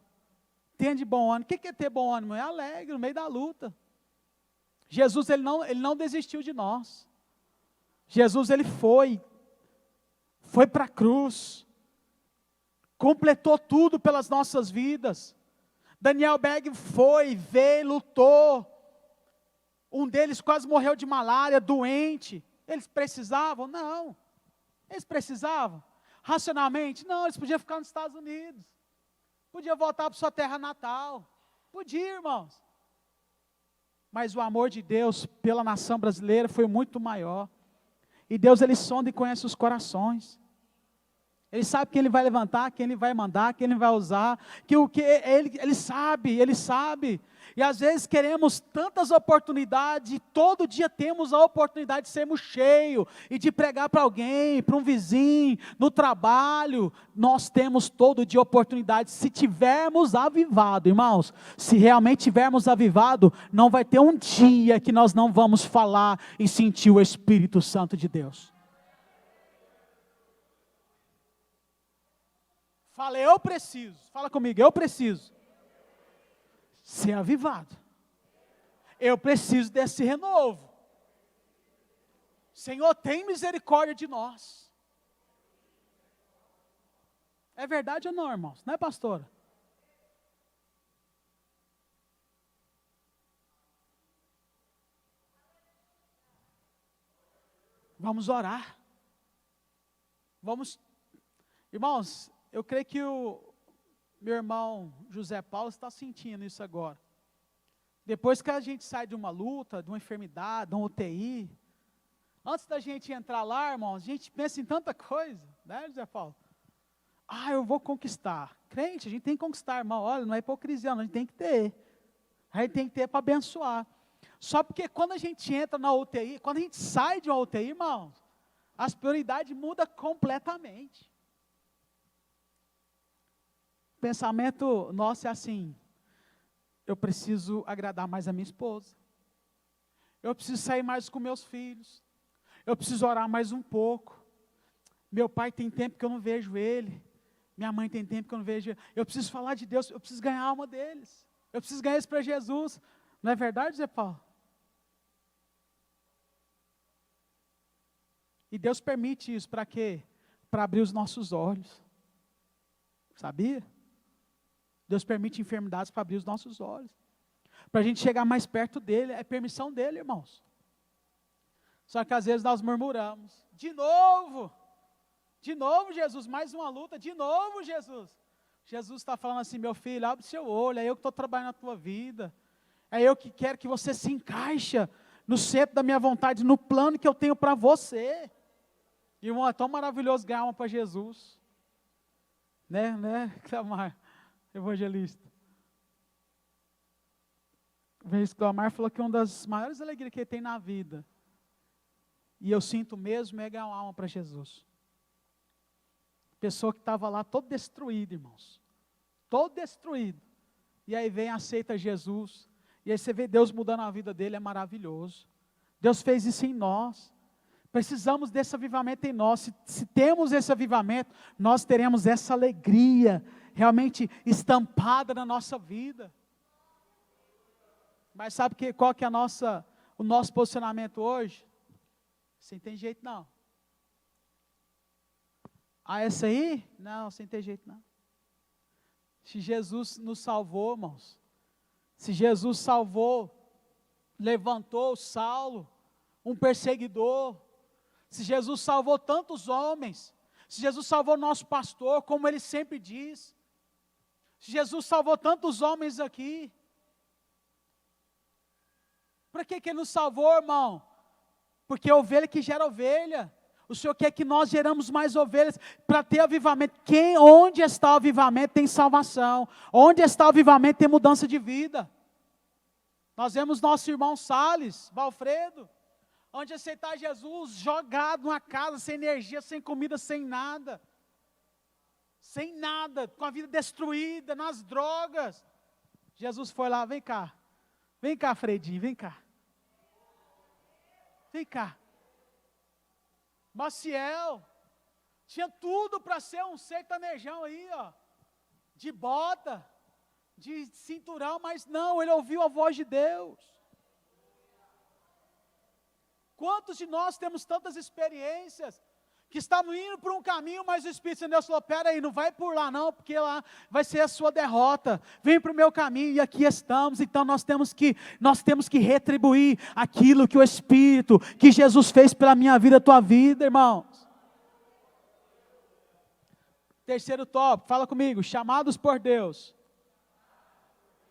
Tenha de bom ânimo. O que é ter bom ânimo? É alegre no meio da luta. Jesus, ele não desistiu de nós. Jesus, ele foi para a cruz, completou tudo pelas nossas vidas. Daniel Berg veio, lutou. Um deles quase morreu de malária, doente. Eles precisavam? Não. Eles precisavam? Racionalmente? Não, eles podiam ficar nos Estados Unidos. Podiam voltar para sua terra natal. Podia, irmãos. Mas o amor de Deus pela nação brasileira foi muito maior. E Deus, Ele sonda e conhece os corações. Ele sabe quem Ele vai levantar, quem Ele vai mandar, quem Ele vai usar. Ele sabe, Ele sabe. E às vezes queremos tantas oportunidades, e todo dia temos a oportunidade de sermos cheios, e de pregar para alguém, para um vizinho, no trabalho. Nós temos todo dia oportunidade, se tivermos avivado, irmãos. Se realmente tivermos avivado, não vai ter um dia que nós não vamos falar e sentir o Espírito Santo de Deus. Fala, eu preciso. Fala comigo, eu preciso ser avivado. Eu preciso desse renovo. Senhor, tem misericórdia de nós. É verdade ou não, irmãos? Não é, pastora? Vamos orar. Irmãos, eu creio que o meu irmão José Paulo está sentindo isso agora. Depois que a gente sai de uma luta, de uma enfermidade, de uma UTI, antes da gente entrar lá, irmãos, a gente pensa em tanta coisa, né, José Paulo? Eu vou conquistar. Crente, a gente tem que conquistar, irmão. Olha, não é hipocrisia, não, a gente tem que ter. A gente tem que ter para abençoar. Só porque quando a gente entra na UTI, quando a gente sai de uma UTI, irmãos, as prioridades mudam completamente. O pensamento nosso é assim: eu preciso agradar mais a minha esposa, eu preciso sair mais com meus filhos, eu preciso orar mais um pouco, meu pai tem tempo que eu não vejo ele, minha mãe tem tempo que eu não vejo ele, eu preciso falar de Deus, eu preciso ganhar a alma deles, eu preciso ganhar isso para Jesus. Não é verdade, Zé Paulo? E Deus permite isso para quê? Para abrir os nossos olhos. Sabia? Deus permite enfermidades para abrir os nossos olhos. Para a gente chegar mais perto dEle, é permissão dEle, irmãos. Só que às vezes nós murmuramos. De novo Jesus, mais uma luta, de novo Jesus. Jesus está falando assim, meu filho, abre seu olho, é eu que estou trabalhando na tua vida. É eu que quero que você se encaixe no centro da minha vontade, no plano que eu tenho para você. Irmão, é tão maravilhoso ganhar uma para Jesus. Né, Clamar, evangelista. Vez que o Clamar falou que uma das maiores alegrias que ele tem na vida, e eu sinto mesmo, é ganhar uma alma para Jesus. Pessoa que estava lá todo destruída, irmãos. Todo destruído. E aí vem, aceita Jesus. E aí você vê Deus mudando a vida dele, é maravilhoso. Deus fez isso em nós. Precisamos desse avivamento em nós. Se temos esse avivamento, nós teremos essa alegria realmente estampada na nossa vida. Mas sabe qual que é o nosso posicionamento hoje? Sem tem jeito não. Essa aí? Não, sem ter jeito não. Se Jesus nos salvou, irmãos. Se Jesus salvou, levantou Saulo, um perseguidor. Se Jesus salvou tantos homens. Se Jesus salvou nosso pastor, como ele sempre diz. Se Jesus salvou tantos homens aqui. Para que ele nos salvou, irmão? Porque é ovelha que gera ovelha. O Senhor quer que nós geramos mais ovelhas para ter avivamento. Onde está o avivamento tem salvação. Onde está o avivamento tem mudança de vida. Nós vemos nosso irmão Salles, Valfredo, onde aceitar Jesus, jogado numa casa, sem energia, sem comida, sem nada. Sem nada, com a vida destruída, nas drogas. Jesus foi lá, vem cá, Fredinho, vem cá. Vem cá. Maciel, tinha tudo para ser um sertanejão aí, ó, de bota, de cinturão, mas não, ele ouviu a voz de Deus. Quantos de nós temos tantas experiências, que estavam indo por um caminho, mas o Espírito de Deus falou, pera aí, não vai por lá não, porque lá vai ser a sua derrota, vem para o meu caminho, e aqui estamos. Então nós temos que retribuir aquilo que o Espírito, que Jesus fez pela minha vida, tua vida, irmãos. Terceiro tópico, fala comigo, chamados por Deus.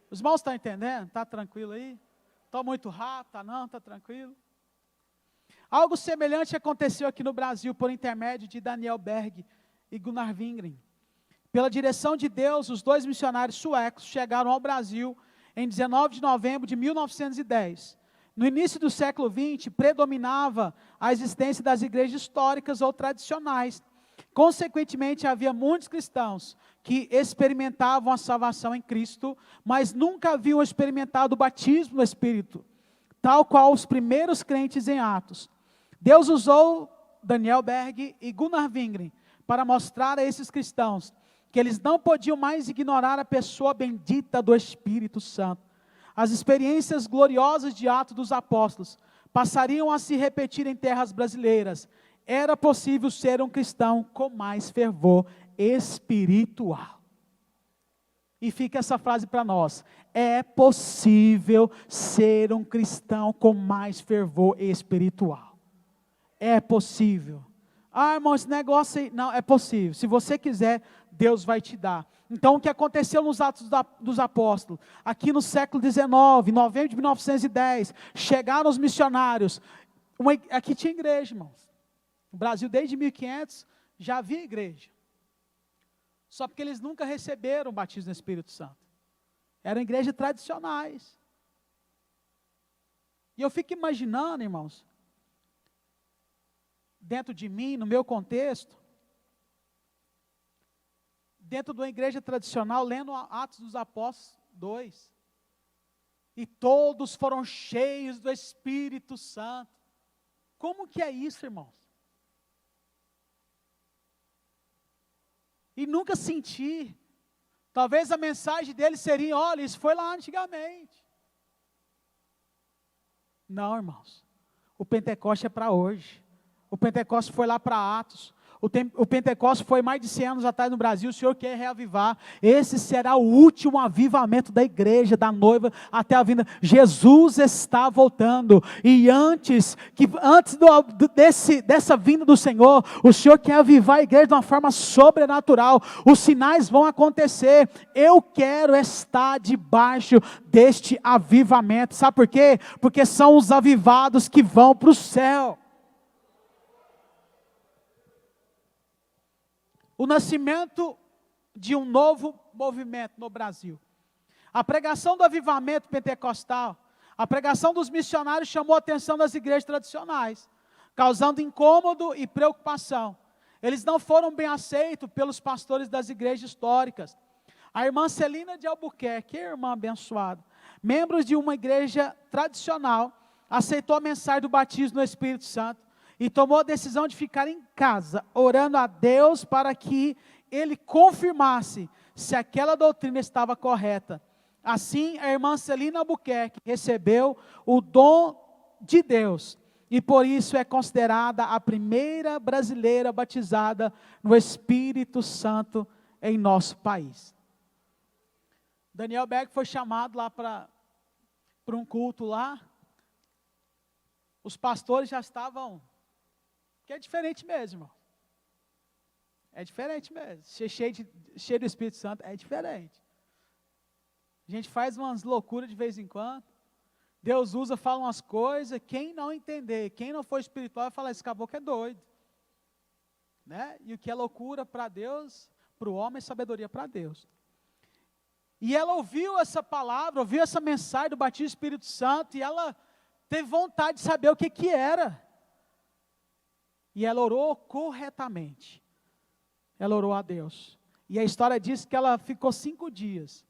Os irmãos estão entendendo? Está tranquilo aí? Estou muito rápido? Tá não? Está tranquilo? Algo semelhante aconteceu aqui no Brasil por intermédio de Daniel Berg e Gunnar Wingren. Pela direção de Deus, os dois missionários suecos chegaram ao Brasil em 19 de novembro de 1910. No início do século XX, predominava a existência das igrejas históricas ou tradicionais. Consequentemente, havia muitos cristãos que experimentavam a salvação em Cristo, mas nunca haviam experimentado o batismo no Espírito, tal qual os primeiros crentes em Atos. Deus usou Daniel Berg e Gunnar Wingren para mostrar a esses cristãos que eles não podiam mais ignorar a pessoa bendita do Espírito Santo. As experiências gloriosas de Atos dos Apóstolos passariam a se repetir em terras brasileiras. Era possível ser um cristão com mais fervor espiritual. E fica essa frase para nós: é possível ser um cristão com mais fervor espiritual. É possível. Ah, irmão, esse negócio aí, não, é possível. Se você quiser, Deus vai te dar. Então, o que aconteceu nos Atos dos Apóstolos? Aqui no século XIX, em novembro de 1910, chegaram os missionários. Aqui tinha igreja, irmãos. No Brasil, desde 1500, já havia igreja. Só porque eles nunca receberam o batismo no Espírito Santo. Eram igrejas tradicionais. E eu fico imaginando, irmãos, dentro de mim, no meu contexto, dentro de uma igreja tradicional, lendo Atos dos Apóstolos 2, e todos foram cheios do Espírito Santo. Como que é isso, irmãos? E nunca senti. Talvez a mensagem deles seria: olha, isso foi lá antigamente. Não, irmãos. O Pentecoste é para hoje. O Pentecoste foi lá para Atos. O Pentecoste foi mais de 100 anos atrás no Brasil. O Senhor quer reavivar. Esse será o último avivamento da igreja, da noiva, até a vinda. Jesus está voltando. E antes dessa vinda do Senhor, o Senhor quer avivar a igreja de uma forma sobrenatural. Os sinais vão acontecer. Eu quero estar debaixo deste avivamento. Sabe por quê? Porque são os avivados que vão para o céu. O nascimento de um novo movimento no Brasil. A pregação do avivamento pentecostal, a pregação dos missionários chamou a atenção das igrejas tradicionais, causando incômodo e preocupação. Eles não foram bem aceitos pelos pastores das igrejas históricas. A irmã Celina de Albuquerque, irmã abençoada, membros de uma igreja tradicional, aceitou a mensagem do batismo no Espírito Santo e tomou a decisão de ficar em casa, orando a Deus para que Ele confirmasse se aquela doutrina estava correta. Assim, a irmã Celina Albuquerque recebeu o dom de Deus, e por isso é considerada a primeira brasileira batizada no Espírito Santo em nosso país. Daniel Berg foi chamado lá para um culto lá. Os pastores já estavam... Que é diferente mesmo, irmão. É diferente mesmo. Ser cheio do Espírito Santo é diferente. A gente faz umas loucuras de vez em quando. Deus usa, fala umas coisas. Quem não entender, quem não for espiritual, vai falar: esse caboclo é doido. Né? E o que é loucura para Deus, para o homem, é sabedoria para Deus. E ela ouviu essa palavra, ouviu essa mensagem do batismo do Espírito Santo, e ela teve vontade de saber o que era. E ela orou corretamente. Ela orou a Deus. E a história diz que ela ficou 5 dias.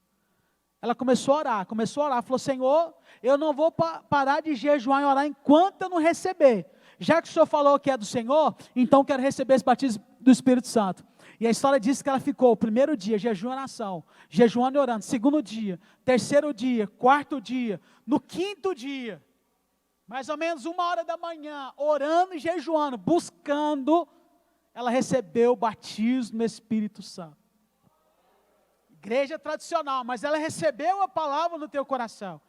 Ela começou a orar. Falou: Senhor, eu não vou parar de jejuar e orar enquanto eu não receber. Já que o Senhor falou que é do Senhor, então eu quero receber esse batismo do Espírito Santo. E a história diz que ela ficou o primeiro dia, jejum e oração, jejuando e orando. Segundo dia, terceiro dia, quarto dia, no quinto dia, mais ou menos 1h da manhã, orando e jejuando, buscando, ela recebeu o batismo no Espírito Santo. Igreja tradicional, mas ela recebeu a palavra no teu coração.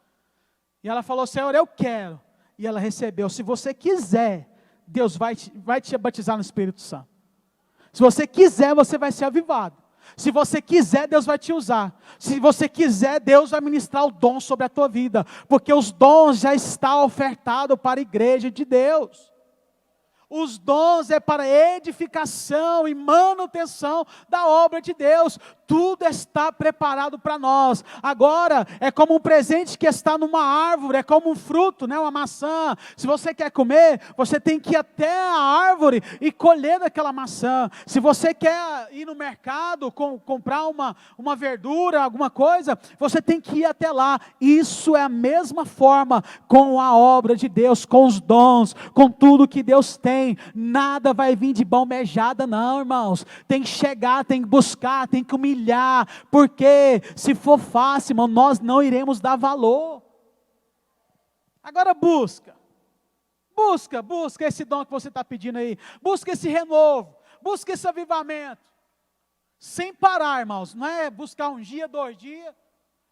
E ela falou: Senhor, eu quero. E ela recebeu. Se você quiser, Deus vai te batizar no Espírito Santo. Se você quiser, você vai ser avivado. Se você quiser, Deus vai te usar. Se você quiser, Deus vai ministrar o dom sobre a tua vida. Porque os dons já estão ofertados para a igreja de Deus. Os dons é para edificação e manutenção da obra de Deus. Tudo está preparado para nós. Agora, é como um presente que está numa árvore, é como um fruto, né? Uma maçã. Se você quer comer, você tem que ir até a árvore e colher daquela maçã. Se você quer ir no mercado, comprar uma verdura, alguma coisa, você tem que ir até lá. Isso é a mesma forma com a obra de Deus, com os dons, com tudo que Deus tem. Nada vai vir de balmejada não, irmãos. Tem que chegar, tem que buscar, tem que humilhar. Porque se for fácil, irmão, nós não iremos dar valor. Agora busca esse dom que você está pedindo aí, busca esse renovo, busca esse avivamento, sem parar, irmãos. Não é buscar um dia, 2 dias.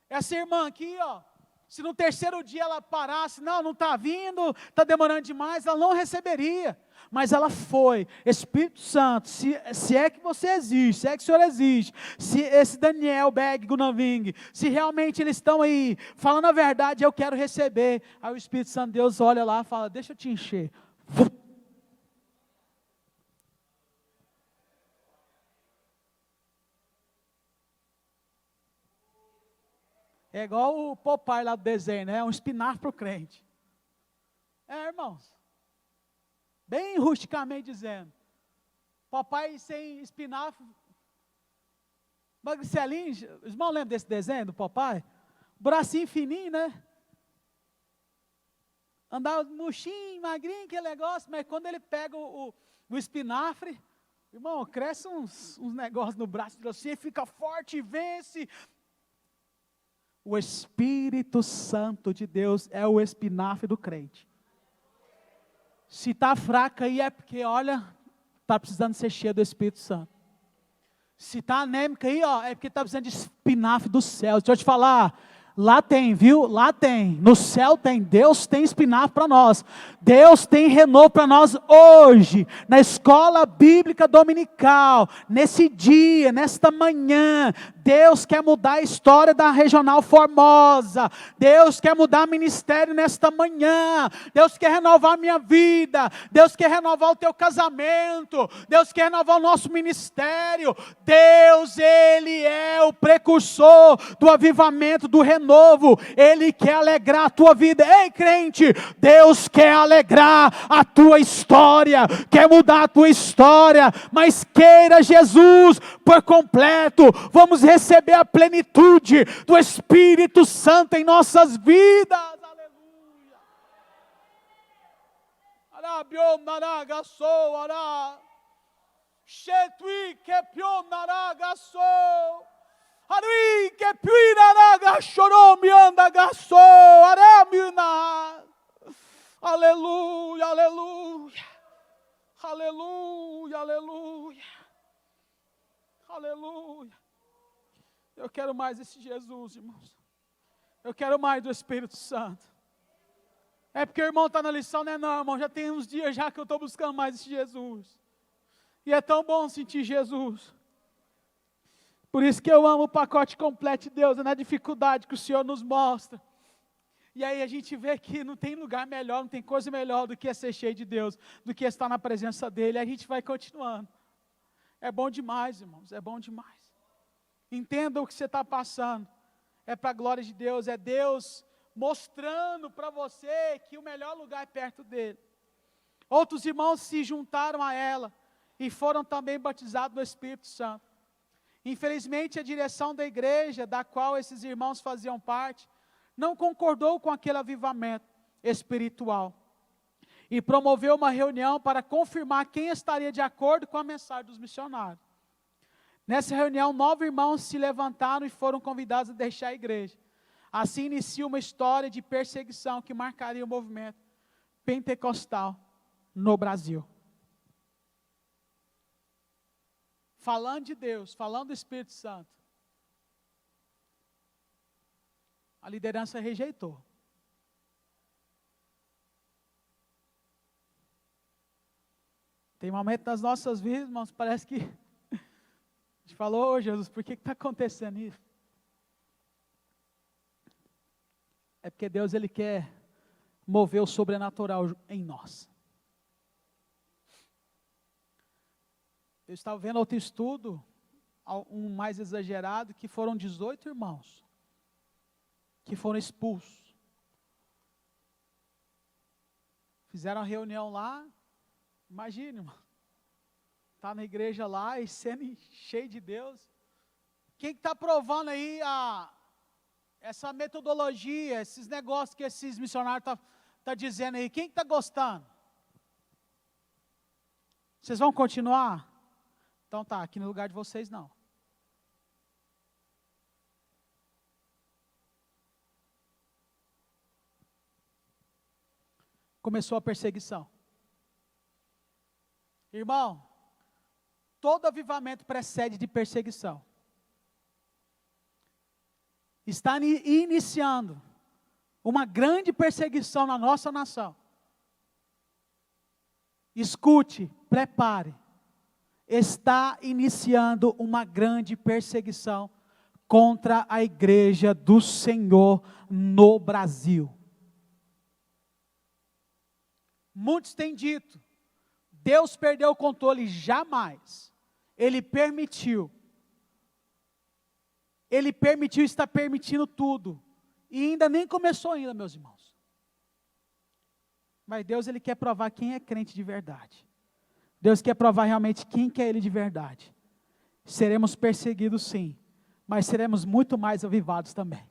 Essa irmã aqui, ó, se no 3º dia ela parasse, não está vindo, está demorando demais, ela não receberia. Mas ela foi. Espírito Santo, se é que você existe, se é que o Senhor existe, se esse Daniel Beg Gunaving, se realmente eles estão aí falando a verdade, eu quero receber. Aí o Espírito Santo, Deus olha lá e fala, deixa eu te encher. É igual o Popeye lá do desenho, né? Um espinafre para o crente. Irmãos. Bem rusticamente dizendo. Papai sem espinafre. Magricelinho, os irmãos lembram desse desenho do papai? Bracinho fininho, né? Andava murchinho, magrinho, aquele negócio, mas quando ele pega o espinafre, irmão, cresce uns negócios no braço de você, fica forte e vence. O Espírito Santo de Deus é o espinafre do crente. Se está fraca aí é porque, olha, está precisando ser cheio do Espírito Santo. Se está anêmica aí, ó, é porque está precisando de espinafre do céu. Deixa eu te falar, lá tem, viu? Lá tem, no céu tem, Deus tem espinafre para nós. Deus tem renovo para nós hoje, na escola bíblica dominical, nesse dia, nesta manhã. Deus quer mudar a história da Regional Formosa. Deus quer mudar o ministério nesta manhã. Deus quer renovar a minha vida. Deus quer renovar o teu casamento. Deus quer renovar o nosso ministério. Deus, Ele é o precursor do avivamento, do renovo. Ele quer alegrar a tua vida. Ei, crente, Deus quer alegrar a tua história. Quer mudar a tua história. Mas queira Jesus por completo. Vamos receber a plenitude do Espírito Santo em nossas vidas. Aleluia. Arabiom naraga sou ara. Chetui que pion naraga sou. Arui que pion naraga chorou me anda gasou. Aramina. Aleluia, aleluia. Aleluia, aleluia. Aleluia. Eu quero mais esse Jesus, irmãos. Eu quero mais do Espírito Santo. É porque o irmão está na lição, né? Não, irmão, já tem uns dias já que eu estou buscando mais esse Jesus. E é tão bom sentir Jesus. Por isso que eu amo o pacote completo de Deus, é na dificuldade que o Senhor nos mostra. E aí a gente vê que não tem lugar melhor, não tem coisa melhor do que ser cheio de Deus, do que estar na presença dEle. E a gente vai continuando. É bom demais, irmãos, é bom demais. Entenda o que você está passando. É para a glória de Deus, é Deus mostrando para você que o melhor lugar é perto dEle. Outros irmãos se juntaram a ela e foram também batizados no Espírito Santo. Infelizmente, a direção da igreja, da qual esses irmãos faziam parte, não concordou com aquele avivamento espiritual. E promoveu uma reunião para confirmar quem estaria de acordo com a mensagem dos missionários. Nessa reunião, 9 irmãos se levantaram e foram convidados a deixar a igreja. Assim inicia uma história de perseguição que marcaria o movimento pentecostal no Brasil. Falando de Deus, falando do Espírito Santo, a liderança rejeitou. Tem momento das nossas vidas, irmãos, parece que a gente falou, ô Jesus, por que está acontecendo isso? É porque Deus, Ele quer mover o sobrenatural em nós. Eu estava vendo outro estudo, um mais exagerado, que foram 18 irmãos que foram expulsos. Fizeram uma reunião lá, imagine, irmão, está na igreja lá e sendo cheio de Deus. Quem está provando aí essa metodologia, esses negócios que esses missionários tá dizendo aí? Quem está gostando? Vocês vão continuar? Então tá, aqui no lugar de vocês não. Começou a perseguição. Irmão, todo avivamento precede de perseguição. Está iniciando uma grande perseguição na nossa nação. Escute, prepare. Está iniciando uma grande perseguição contra a igreja do Senhor no Brasil. Muitos têm dito, Deus perdeu o controle. Jamais. Ele permitiu, está permitindo tudo. E ainda nem começou ainda, meus irmãos. Mas Deus, Ele quer provar quem é crente de verdade. Deus quer provar realmente quem que é Ele de verdade. Seremos perseguidos sim, mas seremos muito mais avivados também.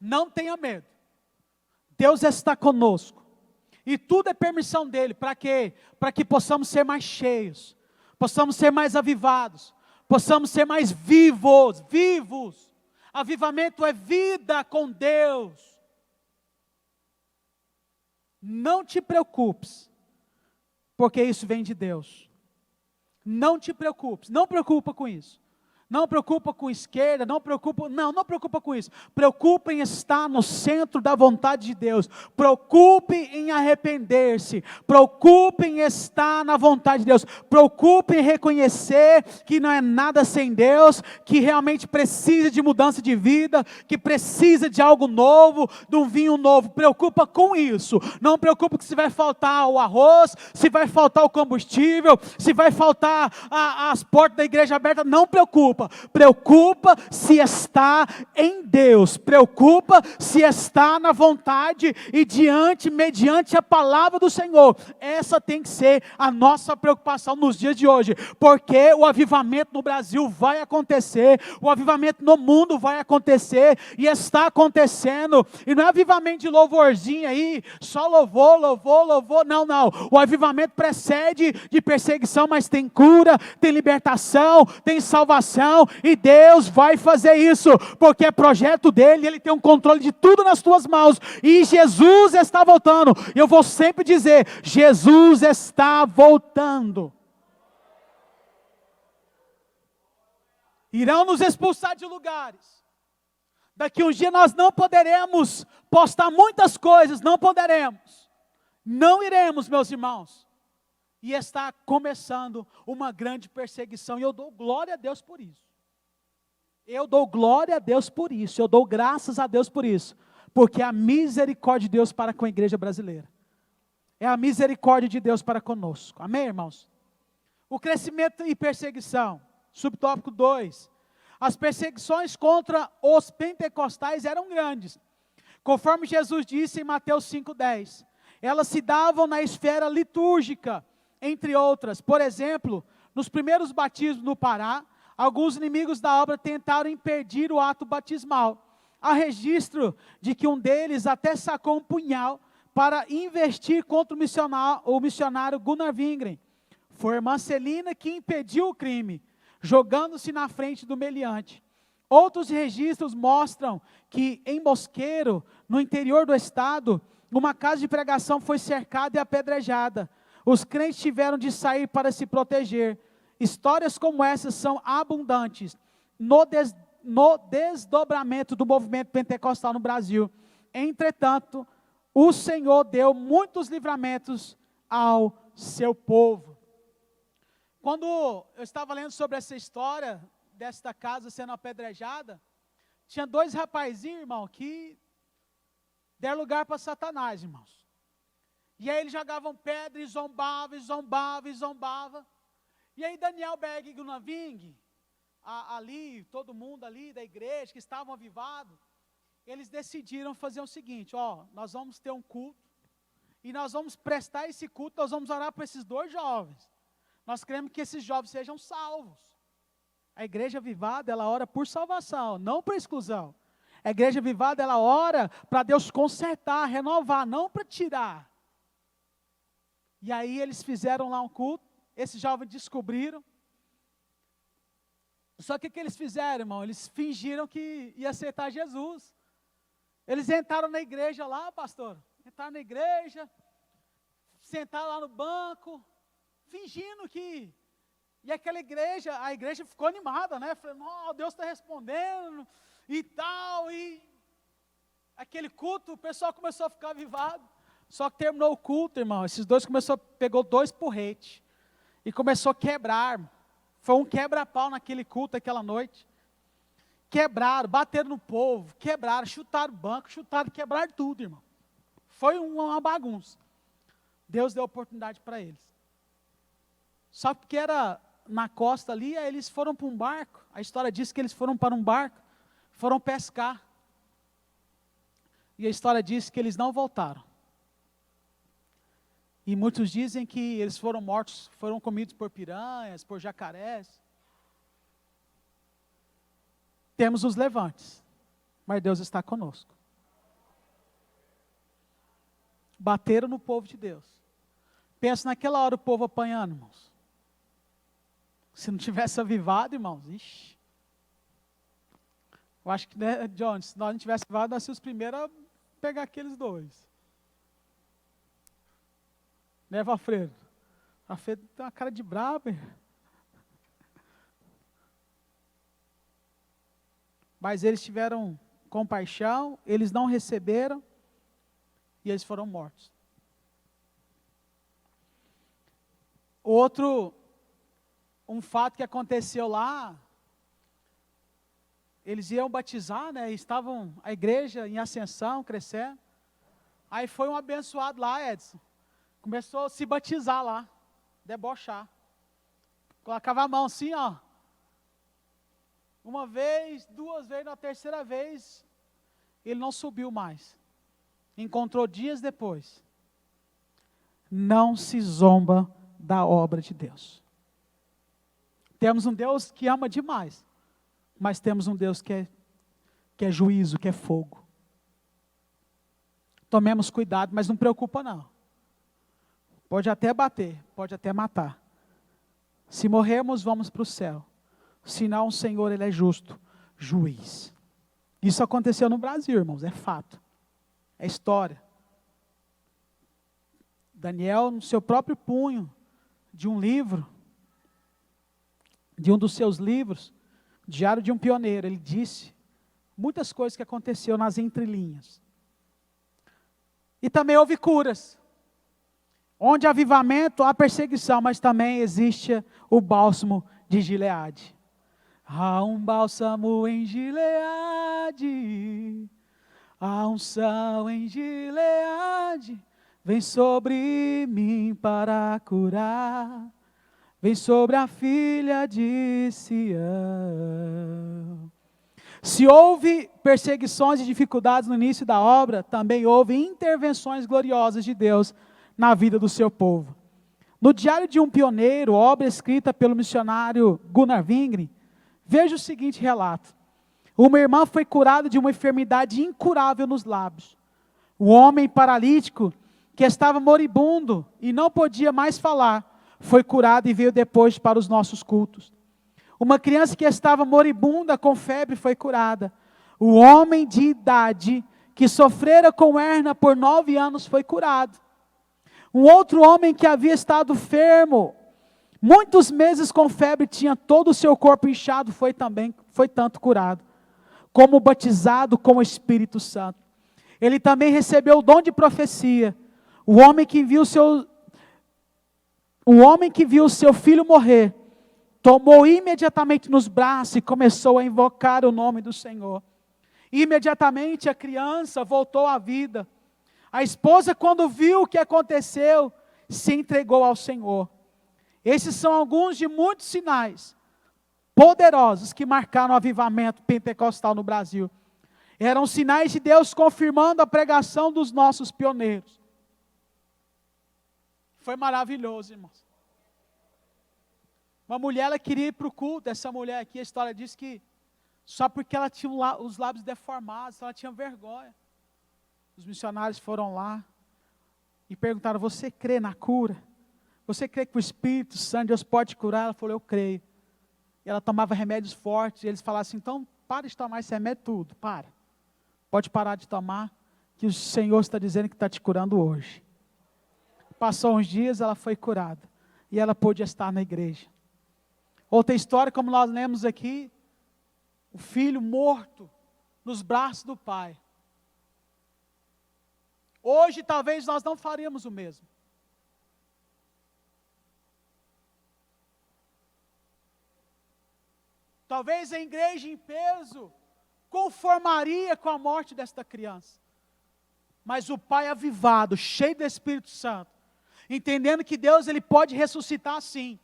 Não tenha medo. Deus está conosco. E tudo é permissão dEle. Para quê? Para que possamos ser mais cheios. Possamos ser mais avivados. Possamos ser mais vivos. Avivamento é vida com Deus. Não te preocupes, porque isso vem de Deus. Não te preocupes, não preocupa com isso. Não preocupa com esquerda, não preocupa com isso. Preocupe em estar no centro da vontade de Deus. Preocupe em arrepender-se. Preocupe em estar na vontade de Deus. Preocupe em reconhecer que não é nada sem Deus, que realmente precisa de mudança de vida, que precisa de algo novo, de um vinho novo. Preocupa com isso. Não preocupa que se vai faltar o arroz, se vai faltar o combustível, se vai faltar as portas da igreja abertas. Não preocupa. Preocupa se está em Deus, preocupa se está na vontade e mediante a palavra do Senhor. Essa tem que ser a nossa preocupação nos dias de hoje, porque o avivamento no Brasil vai acontecer, o avivamento no mundo vai acontecer, e está acontecendo, e não é avivamento de louvorzinho aí, só louvor, não, o avivamento precede de perseguição, mas tem cura, tem libertação, tem salvação, e Deus vai fazer isso, porque é projeto dEle, Ele tem um controle de tudo nas tuas mãos, e Jesus está voltando. Eu vou sempre dizer, Jesus está voltando. Irão nos expulsar de lugares. Daqui um dia nós não poderemos postar muitas coisas, não poderemos. Não iremos, meus irmãos. E está começando uma grande perseguição, e eu dou glória a Deus por isso. Eu dou glória a Deus por isso, eu dou graças a Deus por isso, porque é a misericórdia de Deus para com a igreja brasileira. É a misericórdia de Deus para conosco. Amém, irmãos? O crescimento e perseguição, subtópico 2. As perseguições contra os pentecostais eram grandes. Conforme Jesus disse em Mateus 5,10. Elas se davam na esfera litúrgica, entre outras. Por exemplo, nos primeiros batismos no Pará, alguns inimigos da obra tentaram impedir o ato batismal. Há registro de que um deles até sacou um punhal para investir contra o missionário Gunnar Wingren. Foi a irmã Celina que impediu o crime, jogando-se na frente do meliante. Outros registros mostram que em Mosqueiro, no interior do estado, uma casa de pregação foi cercada e apedrejada. Os crentes tiveram de sair para se proteger. Histórias como essas são abundantes no desdobramento do movimento pentecostal no Brasil. Entretanto, o Senhor deu muitos livramentos ao seu povo. Quando eu estava lendo sobre essa história desta casa sendo apedrejada, tinha 2 rapazinhos, irmão, que deram lugar para Satanás, irmãos. E aí eles jogavam pedra e zombavam, e zombavam, e zombavam. E aí Daniel Berg e Gunaving, ali, todo mundo ali da igreja, que estavam avivados, eles decidiram fazer o seguinte, nós vamos ter um culto, e nós vamos prestar esse culto, nós vamos orar por esses 2 jovens. Nós queremos que esses jovens sejam salvos. A igreja avivada, ela ora por salvação, não por exclusão. A igreja avivada, ela ora para Deus consertar, renovar, não para tirar. E aí eles fizeram lá um culto, esses jovens descobriram. Só que o que eles fizeram, irmão? Eles fingiram que ia aceitar Jesus. Eles entraram na igreja lá, pastor. Entraram na igreja, sentaram lá no banco, fingindo que... E aquela igreja, a igreja ficou animada, né? Falei, não, Deus está respondendo e tal. E aquele culto, o pessoal começou a ficar avivado. Só que terminou o culto, irmão. Esses 2 pegou 2 porretes e começou a quebrar. Foi um quebra-pau naquele culto, aquela noite. Quebraram, bateram no povo, quebraram, chutaram o banco, quebraram tudo, irmão. Foi uma bagunça. Deus deu oportunidade para eles. Só porque era na costa ali, aí eles foram para um barco. A história diz que eles foram para um barco, foram pescar. E a história diz que eles não voltaram. E muitos dizem que eles foram mortos, foram comidos por piranhas, por jacarés. Temos os levantes, mas Deus está conosco. Bateram no povo de Deus. Pensa naquela hora o povo apanhando, irmãos. Se não tivesse avivado, irmãos, ixi. Eu acho que, né, John, se nós não tivesse avivado, nós seríamos os primeiros a pegar aqueles 2. Né, Valfredo? Valfredo tem uma cara de brabo, hein? Mas eles tiveram compaixão, eles não receberam, e eles foram mortos. Um fato que aconteceu lá, eles iam batizar, né? Estavam a igreja em ascensão, crescendo. Aí foi um abençoado lá, Edson. Começou a se batizar lá, debochar. Colocava a mão assim, ó. Uma vez, 2 vezes, na terceira vez, ele não subiu mais. Encontrou dias depois. Não se zomba da obra de Deus. Temos um Deus que ama demais, mas temos um Deus que é juízo, que é fogo. Tomemos cuidado, mas não preocupa não. Pode até bater, pode até matar. Se morrermos, vamos para o céu. Senão o Senhor, Ele é justo, juiz. Isso aconteceu no Brasil, irmãos, é fato. É história. Daniel, no seu próprio punho, de um livro, de um dos seus livros, Diário de um Pioneiro, ele disse muitas coisas que aconteceram nas entrelinhas. E também houve curas. Onde há avivamento, há perseguição, mas também existe o bálsamo de Gileade. Há um bálsamo em Gileade, a unção em Gileade, vem sobre mim para curar, vem sobre a filha de Sião. Se houve perseguições e dificuldades no início da obra, também houve intervenções gloriosas de Deus na vida do seu povo. No Diário de um Pioneiro, obra escrita pelo missionário Gunnar Wingren, veja o seguinte relato. Uma irmã foi curada de uma enfermidade incurável nos lábios. O homem paralítico, que estava moribundo e não podia mais falar, foi curado e veio depois para os nossos cultos. Uma criança que estava moribunda com febre foi curada. O homem de idade que sofrera com hérnia por 9 anos foi curado. Um outro homem que havia estado enfermo muitos meses com febre, tinha todo o seu corpo inchado, foi tanto curado, como batizado com o Espírito Santo. Ele também recebeu o dom de profecia. O homem que viu O homem que viu o seu filho morrer, tomou imediatamente nos braços e começou a invocar o nome do Senhor. Imediatamente a criança voltou à vida. A esposa, quando viu o que aconteceu, se entregou ao Senhor. Esses são alguns de muitos sinais poderosos que marcaram o avivamento pentecostal no Brasil. Eram sinais de Deus confirmando a pregação dos nossos pioneiros. Foi maravilhoso, irmãos. Uma mulher, ela queria ir para o culto. Essa mulher aqui, a história diz que só porque ela tinha os lábios deformados, ela tinha vergonha. Os missionários foram lá e perguntaram: você crê na cura? Você crê que o Espírito Santo, Deus pode curar? Ela falou: eu creio. E ela tomava remédios fortes, e eles falaram assim: então para de tomar esse remédio tudo, para. Pode parar de tomar, que o Senhor está dizendo que está te curando hoje. Passou uns dias, ela foi curada, e ela pôde estar na igreja. Outra história, como nós lemos aqui, o filho morto nos braços do pai. Hoje talvez nós não faríamos o mesmo. Talvez a igreja em peso conformaria com a morte desta criança. Mas o pai avivado, cheio do Espírito Santo, entendendo que Deus ele pode ressuscitar sim,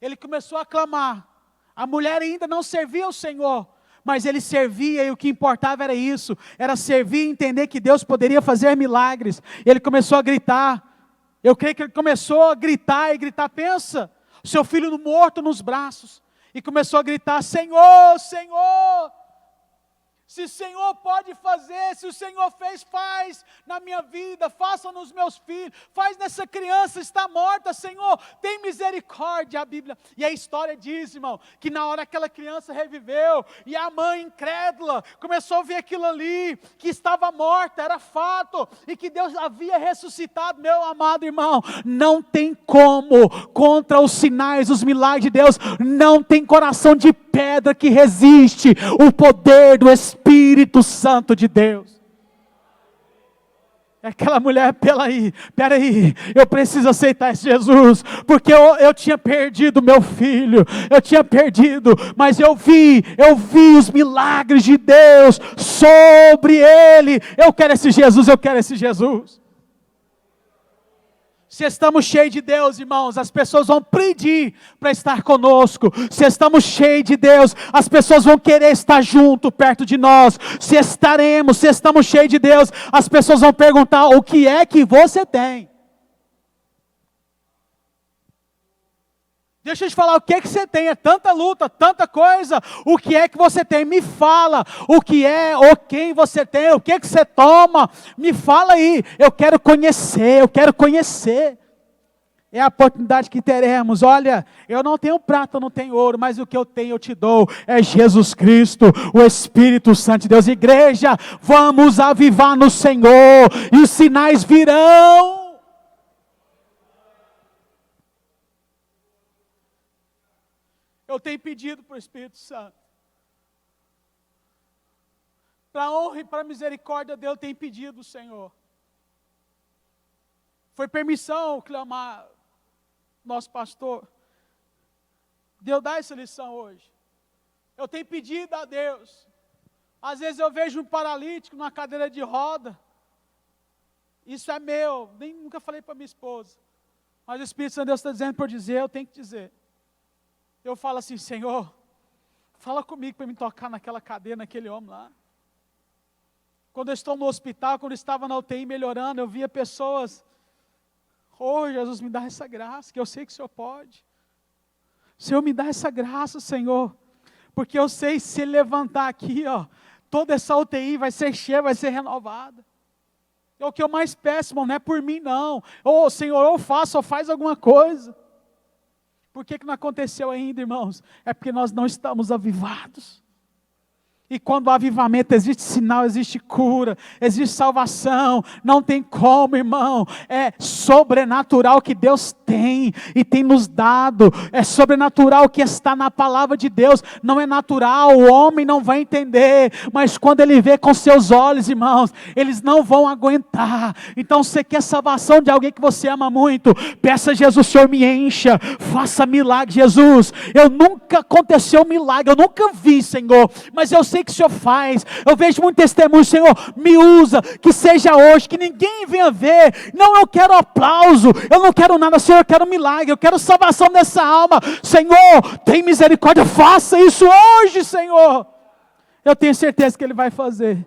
ele começou a clamar. A mulher ainda não servia ao Senhor, mas ele servia, e o que importava era isso, era servir e entender que Deus poderia fazer milagres. Ele começou a gritar. Eu creio que ele começou a gritar e gritar. Pensa, seu filho morto nos braços, e começou a gritar: Senhor, Senhor, se o Senhor pode fazer, se o Senhor fez, faz na minha vida, faça nos meus filhos, faz nessa criança, está morta, Senhor, tem misericórdia. A Bíblia, e a história diz, irmão, que na hora aquela criança reviveu, e a mãe incrédula começou a ver aquilo ali, que estava morta, era fato, e que Deus havia ressuscitado. Meu amado irmão, não tem como, contra os sinais, os milagres de Deus, não tem coração de pedra que resiste o poder do Espírito Santo de Deus. Aquela mulher: peraí, eu preciso aceitar esse Jesus, porque eu tinha perdido meu filho, mas eu vi os milagres de Deus sobre ele. Eu quero esse Jesus. Se estamos cheios de Deus, irmãos, as pessoas vão pedir para estar conosco. Se estamos cheios de Deus, as pessoas vão querer estar junto, perto de nós. Se estamos cheios de Deus, as pessoas vão perguntar: o que é que você tem? Deixa eu te falar, o que é que você tem? É tanta luta, tanta coisa. O que é que você tem? Me fala. O que é, ou quem você tem, o que é que você toma? Me fala aí. Eu quero conhecer. É a oportunidade que teremos. Olha, eu não tenho prata, não tenho ouro, mas o que eu tenho eu te dou. É Jesus Cristo, o Espírito Santo de Deus. Igreja, vamos avivar no Senhor, e os sinais virão. Eu tenho pedido para o Espírito Santo, para a honra e para a misericórdia dele, eu tenho pedido ao Senhor. Foi permissão clamar nosso pastor, Deus dá essa lição hoje. Eu tenho pedido a Deus. Às vezes eu vejo um paralítico numa cadeira de roda. Isso é meu, nunca falei para minha esposa, mas o Espírito Santo de Deus está dizendo para eu dizer, eu tenho que dizer. Eu falo assim: Senhor, fala comigo para me tocar naquela cadeira, naquele homem lá. Quando eu estou no hospital, quando eu estava na UTI melhorando, eu via pessoas: oh, Jesus, me dá essa graça, que eu sei que o Senhor pode. Senhor, me dá essa graça, Senhor, porque eu sei, se Ele levantar aqui, ó, toda essa UTI vai ser cheia, vai ser renovada. É o que eu mais peço, irmão, não é por mim não. Oh, Senhor, ou faça, ou faz alguma coisa. Por que não aconteceu ainda, irmãos? É porque nós não estamos avivados. E quando há avivamento, existe sinal, existe cura, existe salvação. Não tem como, irmão. É sobrenatural que Deus tem e tem nos dado. É sobrenatural que está na palavra de Deus. Não é natural, o homem não vai entender. Mas quando ele vê com seus olhos, irmãos, eles não vão aguentar. Então, você quer salvação de alguém que você ama muito? Peça a Jesus, Senhor, me encha. Faça milagre, Jesus. Eu nunca aconteceu um milagre, eu nunca vi, Senhor. Mas eu sei que o Senhor faz, eu vejo muito testemunho, Senhor, me usa, que seja hoje, que ninguém venha ver, não, eu quero aplauso, eu não quero nada, Senhor, eu quero milagre, eu quero salvação dessa alma, Senhor, tem misericórdia, faça isso hoje, Senhor. Eu tenho certeza que Ele vai fazer.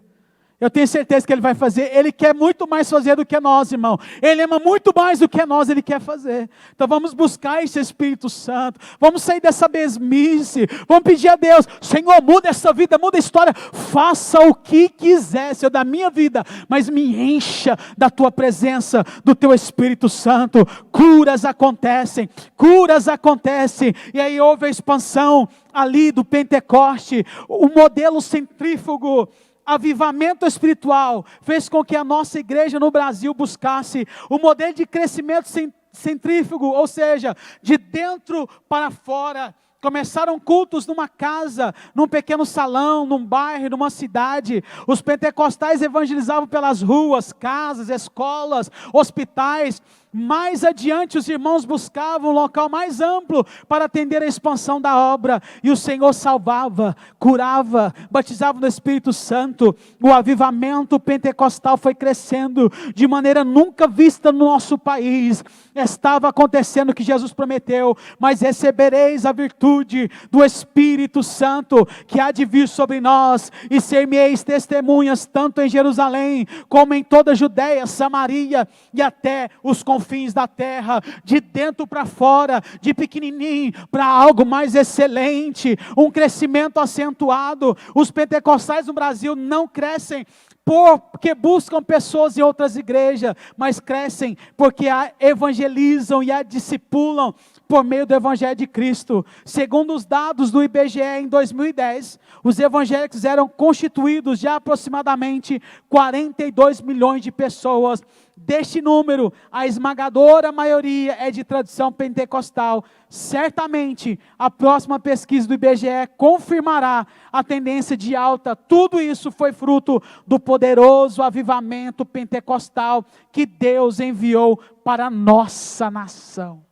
Eu tenho certeza que Ele vai fazer. Ele quer muito mais fazer do que nós, irmão. Ele ama muito mais do que nós, Ele quer fazer. Então vamos buscar esse Espírito Santo. Vamos sair dessa mesmice. Vamos pedir a Deus, Senhor, muda essa vida, muda a história. Faça o que quiser, Senhor, da minha vida. Mas me encha da Tua presença, do Teu Espírito Santo. Curas acontecem. Curas acontecem. E aí houve a expansão ali do Pentecoste. O modelo centrífugo, avivamento espiritual, fez com que a nossa igreja no Brasil buscasse o modelo de crescimento centrífugo, ou seja, de dentro para fora. Começaram cultos numa casa, num pequeno salão, num bairro, numa cidade. Os pentecostais evangelizavam pelas ruas, casas, escolas, hospitais. Mais adiante os irmãos buscavam um local mais amplo para atender a expansão da obra. E o Senhor salvava, curava, batizava no Espírito Santo. O avivamento pentecostal foi crescendo de maneira nunca vista no nosso país. Estava acontecendo o que Jesus prometeu. Mas recebereis a virtude do Espírito Santo que há de vir sobre nós. E ser-me-eis testemunhas tanto em Jerusalém como em toda a Judeia, Samaria e até os confins da terra, de dentro para fora, de pequenininho para algo mais excelente, um crescimento acentuado. Os pentecostais no Brasil não crescem porque buscam pessoas em outras igrejas, mas crescem porque a evangelizam e a discipulam por meio do Evangelho de Cristo. Segundo os dados do IBGE em 2010, os evangélicos eram constituídos de aproximadamente 42 milhões de pessoas. Deste número, a esmagadora maioria é de tradição pentecostal. Certamente, a próxima pesquisa do IBGE confirmará a tendência de alta. Tudo isso foi fruto do poderoso avivamento pentecostal que Deus enviou para a nossa nação.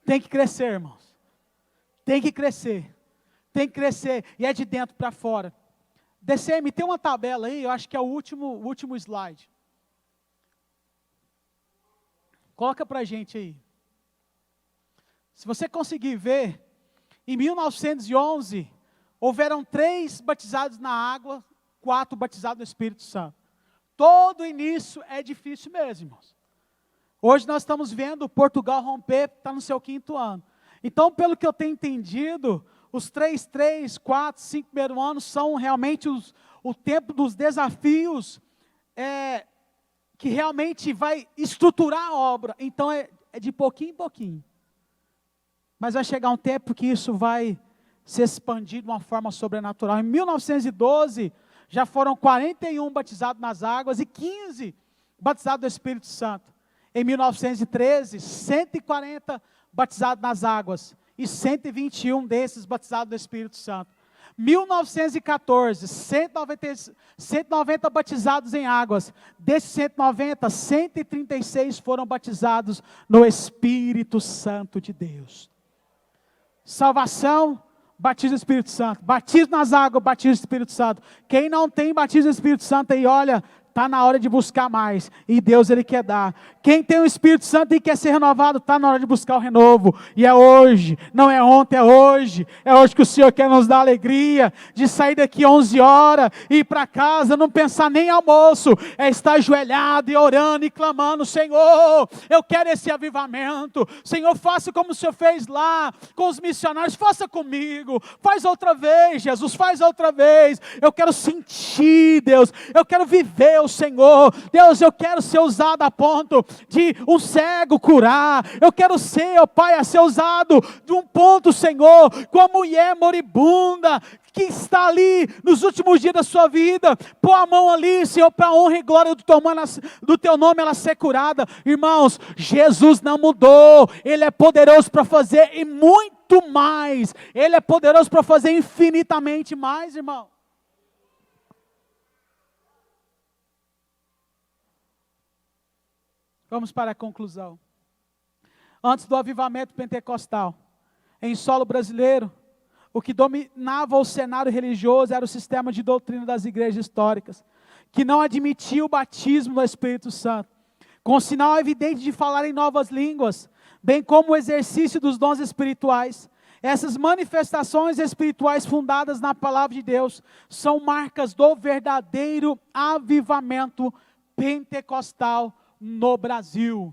Tem que crescer, irmãos. Tem que crescer. Tem que crescer. E é de dentro para fora. DCM, tem uma tabela aí, eu acho que é o último slide. Coloca para a gente aí. Se você conseguir ver, em 1911, houveram 3 batizados na água, 4 batizados no Espírito Santo. Todo início é difícil mesmo, irmãos. Hoje nós estamos vendo Portugal romper, está no seu 5º ano. Então, pelo que eu tenho entendido, os 3, 4, 5 primeiros anos são realmente o tempo dos desafios, que realmente vai estruturar a obra. Então, é de pouquinho em pouquinho. Mas vai chegar um tempo que isso vai se expandir de uma forma sobrenatural. Em 1912, já foram 41 batizados nas águas e 15 batizados no Espírito Santo. Em 1913, 140 batizados nas águas e 121 desses batizados no Espírito Santo. 1914, 190 batizados em águas. Desses 190, 136 foram batizados no Espírito Santo de Deus. Salvação, batismo do Espírito Santo. Batismo nas águas, batismo do Espírito Santo. Quem não tem batismo do Espírito Santo aí, olha, está na hora de buscar mais. E Deus, Ele quer dar. Quem tem o Espírito Santo e quer ser renovado, está na hora de buscar o renovo. E é hoje, não é ontem, é hoje. É hoje que o Senhor quer nos dar alegria de sair daqui 11 horas e ir para casa, não pensar nem almoço. É estar ajoelhado e orando e clamando, Senhor, eu quero esse avivamento. Senhor, faça como o Senhor fez lá com os missionários. Faça comigo. Faz outra vez, Jesus, faz outra vez. Eu quero sentir, Deus. Eu quero viver Deus, Senhor. Deus, eu quero ser usado a ponto de um cego curar. Eu quero ser, ó Pai, a ser usado de um ponto, Senhor, com a mulher moribunda, que está ali nos últimos dias da sua vida, pôr a mão ali, Senhor, para a honra e glória do teu nome, ela ser curada. Irmãos, Jesus não mudou, Ele é poderoso para fazer e muito mais, Ele é poderoso para fazer infinitamente mais, irmão. Vamos para a conclusão. Antes do avivamento pentecostal, em solo brasileiro, o que dominava o cenário religioso era o sistema de doutrina das igrejas históricas, que não admitia o batismo do Espírito Santo, com sinal evidente de falar em novas línguas, bem como o exercício dos dons espirituais. Essas manifestações espirituais fundadas na palavra de Deus são marcas do verdadeiro avivamento pentecostal no Brasil.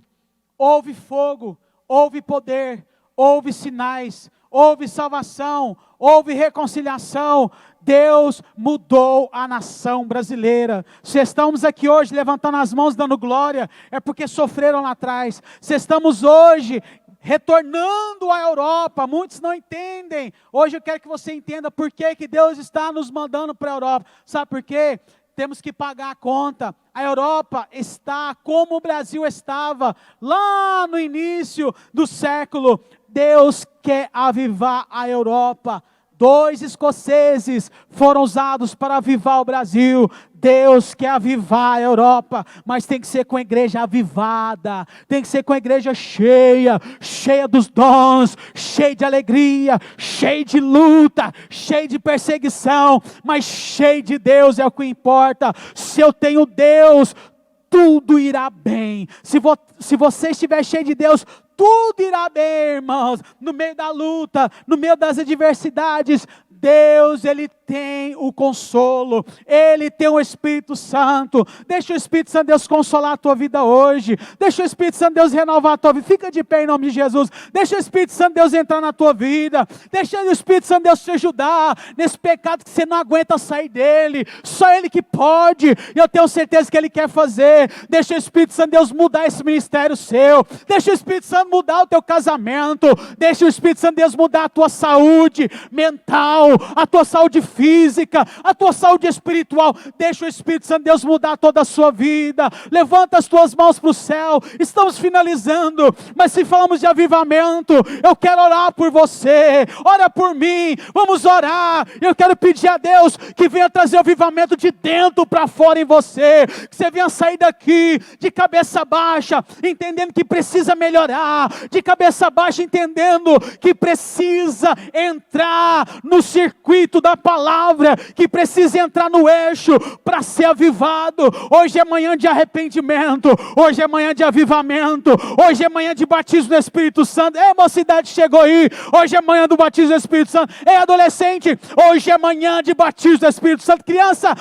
Houve fogo, houve poder, houve sinais, houve salvação, houve reconciliação. Deus mudou a nação brasileira. Se estamos aqui hoje levantando as mãos dando glória, é porque sofreram lá atrás. Se estamos hoje retornando à Europa, muitos não entendem. Hoje eu quero que você entenda por que Deus está nos mandando para a Europa. Sabe por quê? Temos que pagar a conta. A Europa está como o Brasil estava lá no início do século. Deus quer avivar a Europa. 2 escoceses foram usados para avivar o Brasil. Deus quer avivar a Europa, mas tem que ser com a igreja avivada, tem que ser com a igreja cheia, cheia dos dons, cheia de alegria, cheia de luta, cheia de perseguição, mas cheia de Deus é o que importa. Se eu tenho Deus, tudo irá bem. Se você estiver cheio de Deus, tudo irá bem, irmãos. No meio da luta, no meio das adversidades, Deus, Ele tem o consolo, Ele tem o Espírito Santo. Deixa o Espírito Santo de Deus consolar a tua vida hoje. Deixa o Espírito Santo de Deus renovar a tua vida. Fica de pé em nome de Jesus. Deixa o Espírito Santo de Deus entrar na tua vida. Deixa o Espírito Santo de Deus te ajudar nesse pecado que você não aguenta sair dele. Só Ele que pode. E eu tenho certeza que Ele quer fazer. Deixa o Espírito Santo de Deus mudar esse ministério seu. Deixa o Espírito Santo mudar o teu casamento. Deixa o Espírito Santo de Deus mudar a tua saúde mental, a tua saúde física, a tua saúde espiritual. Deixa o Espírito Santo de Deus mudar toda a sua vida. Levanta as tuas mãos para o céu. Estamos finalizando, mas se falamos de avivamento, eu quero orar por você. Ora por mim, vamos orar. Eu quero pedir a Deus que venha trazer o avivamento de dentro para fora em você, que você venha sair daqui de cabeça baixa, entendendo que precisa melhorar, de cabeça baixa entendendo que precisa entrar no circuito da palavra, que precisa entrar no eixo para ser avivado. Hoje é manhã de arrependimento, hoje é manhã de avivamento, hoje é manhã de batismo do Espírito Santo. Ei, mocidade, chegou aí, hoje é manhã do batismo do Espírito Santo. Ei, adolescente, hoje é manhã de batismo do Espírito Santo. Criança,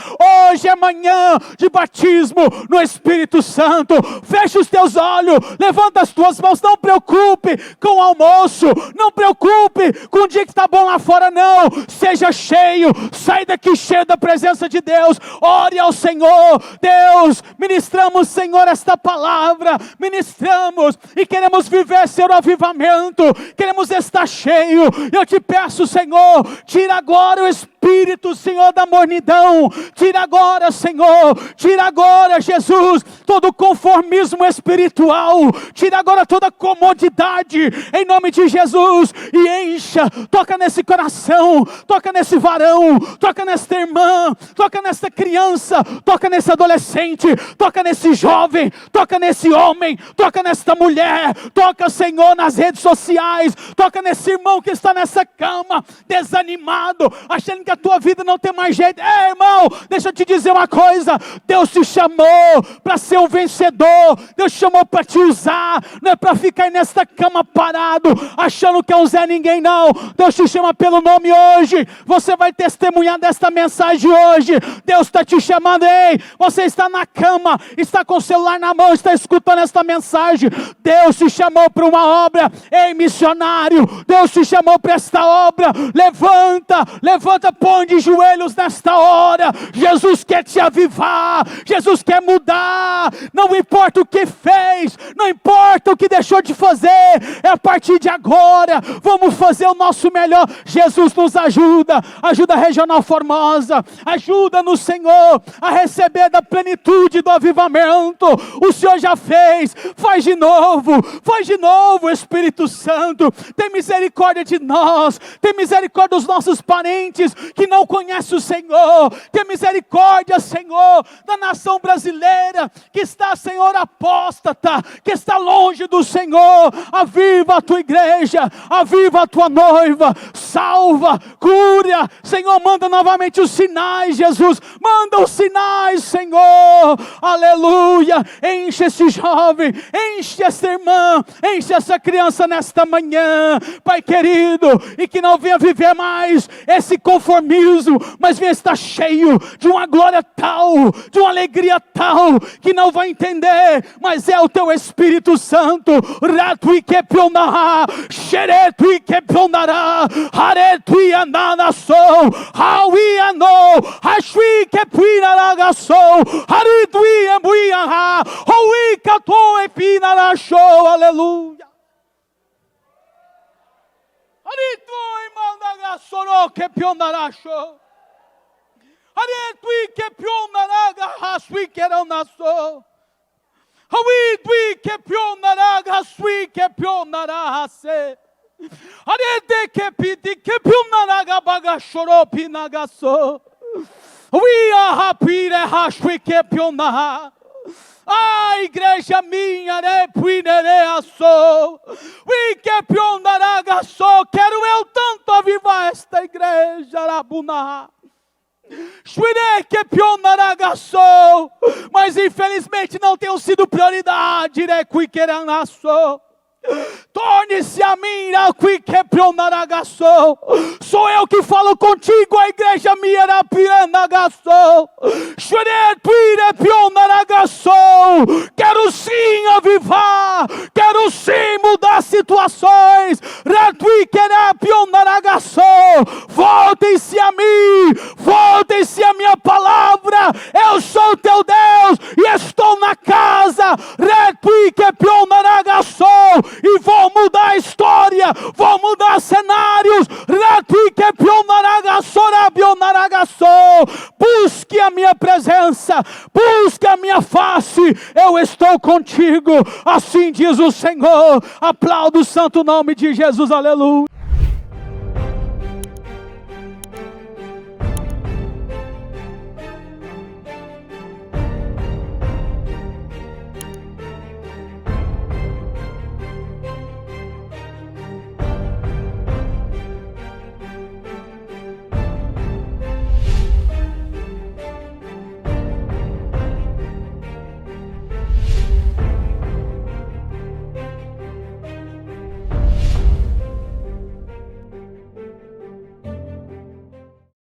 hoje é manhã de batismo no Espírito Santo. Fecha os teus olhos, levanta as tuas mãos. Não preocupe com o almoço, não preocupe com o dia que está bom lá fora, não. Seja cheio, sai daqui cheio da presença de Deus. Ore ao Senhor. Deus, ministramos, Senhor, esta palavra, ministramos e queremos viver, Senhor, o avivamento, queremos estar cheio. Eu te peço, Senhor, tira agora o espírito, Senhor, da mornidão. Tira agora, Senhor, tira agora, Jesus, todo conformismo espiritual. Tira agora toda comodidade, em nome de Jesus, e encha, toca nesse coração, toca nesse varão, toca nesta irmã, toca nesta criança, toca nesse adolescente, toca nesse jovem, toca nesse homem, toca nesta mulher, toca, Senhor, nas redes sociais, toca nesse irmão que está nessa cama, desanimado, achando que a tua vida não tem mais jeito. Ei, irmão, deixa eu te dizer uma coisa, Deus te chamou para ser um vencedor, Deus te chamou para te usar, não é para ficar nesta cama parado, achando que é um Zé Ninguém, não. Deus te chama pelo nome hoje, você vai testemunhar desta mensagem hoje. Deus está te chamando. Ei, você está na cama, está com o celular na mão, está escutando esta mensagem. Deus te chamou para uma obra. Ei, missionário, Deus te chamou para esta obra. Levanta, levanta, põe de joelhos nesta hora. Jesus quer te avivar, Jesus quer mudar. Não importa o que fez, não importa o que deixou de fazer, é a partir de agora, vamos fazer o nosso melhor. Jesus nos ajuda, ajuda a Regional Formosa, ajuda-nos, Senhor, a receber da plenitude do avivamento. O Senhor já fez, faz de novo, Espírito Santo, tem misericórdia de nós, tem misericórdia dos nossos parentes que não conhecem o Senhor, tem misericórdia, Senhor, da nação brasileira que está, Senhor, apóstata, que está longe do Senhor. Aviva a tua igreja, aviva a tua noiva, salva, cura, Senhor, manda novamente os sinais, Jesus, manda os sinais, Senhor, aleluia, enche esse jovem, enche essa irmã, enche essa criança nesta manhã, Pai querido, e que não venha viver mais esse conformismo, mas venha estar cheio de uma glória tal, de uma alegria tal, que não vai entender, mas é o teu Espírito Santo. Ratui que pionará, xeretui que pionará, haretui ananassou, hauianou, hashui que puinaragassou, haritui embuiará, houi catou epinarachou, aleluia. Haritui mandagassou que pionarachou, haretui que pionaraga, hasui que eronassou. Hawi dwi ke pionaraga sui ke pionara se. Arede ke piti ke pionaraga baga shoro pinagaso. Hawi a pire hasui ke pionara. A igreja minha ne puinere aso. Wi ke pionaraga so. Quero eu tanto avivar esta igreja rabuna. Mas infelizmente não tenham sido prioridade. Torne-se a mim, sou eu que falo contigo, a igreja minha era piranagaçou. Quero sim avivar, quero sim mudar situações. Voltem-se a mim, voltem-se a minha palavra. Eu sou teu Deus e estou na casa. E vou mudar a história, vou mudar cenários. Busque a minha presença, busque a minha face, eu estou contigo, assim diz o Senhor. Aplauda o santo nome de Jesus, aleluia.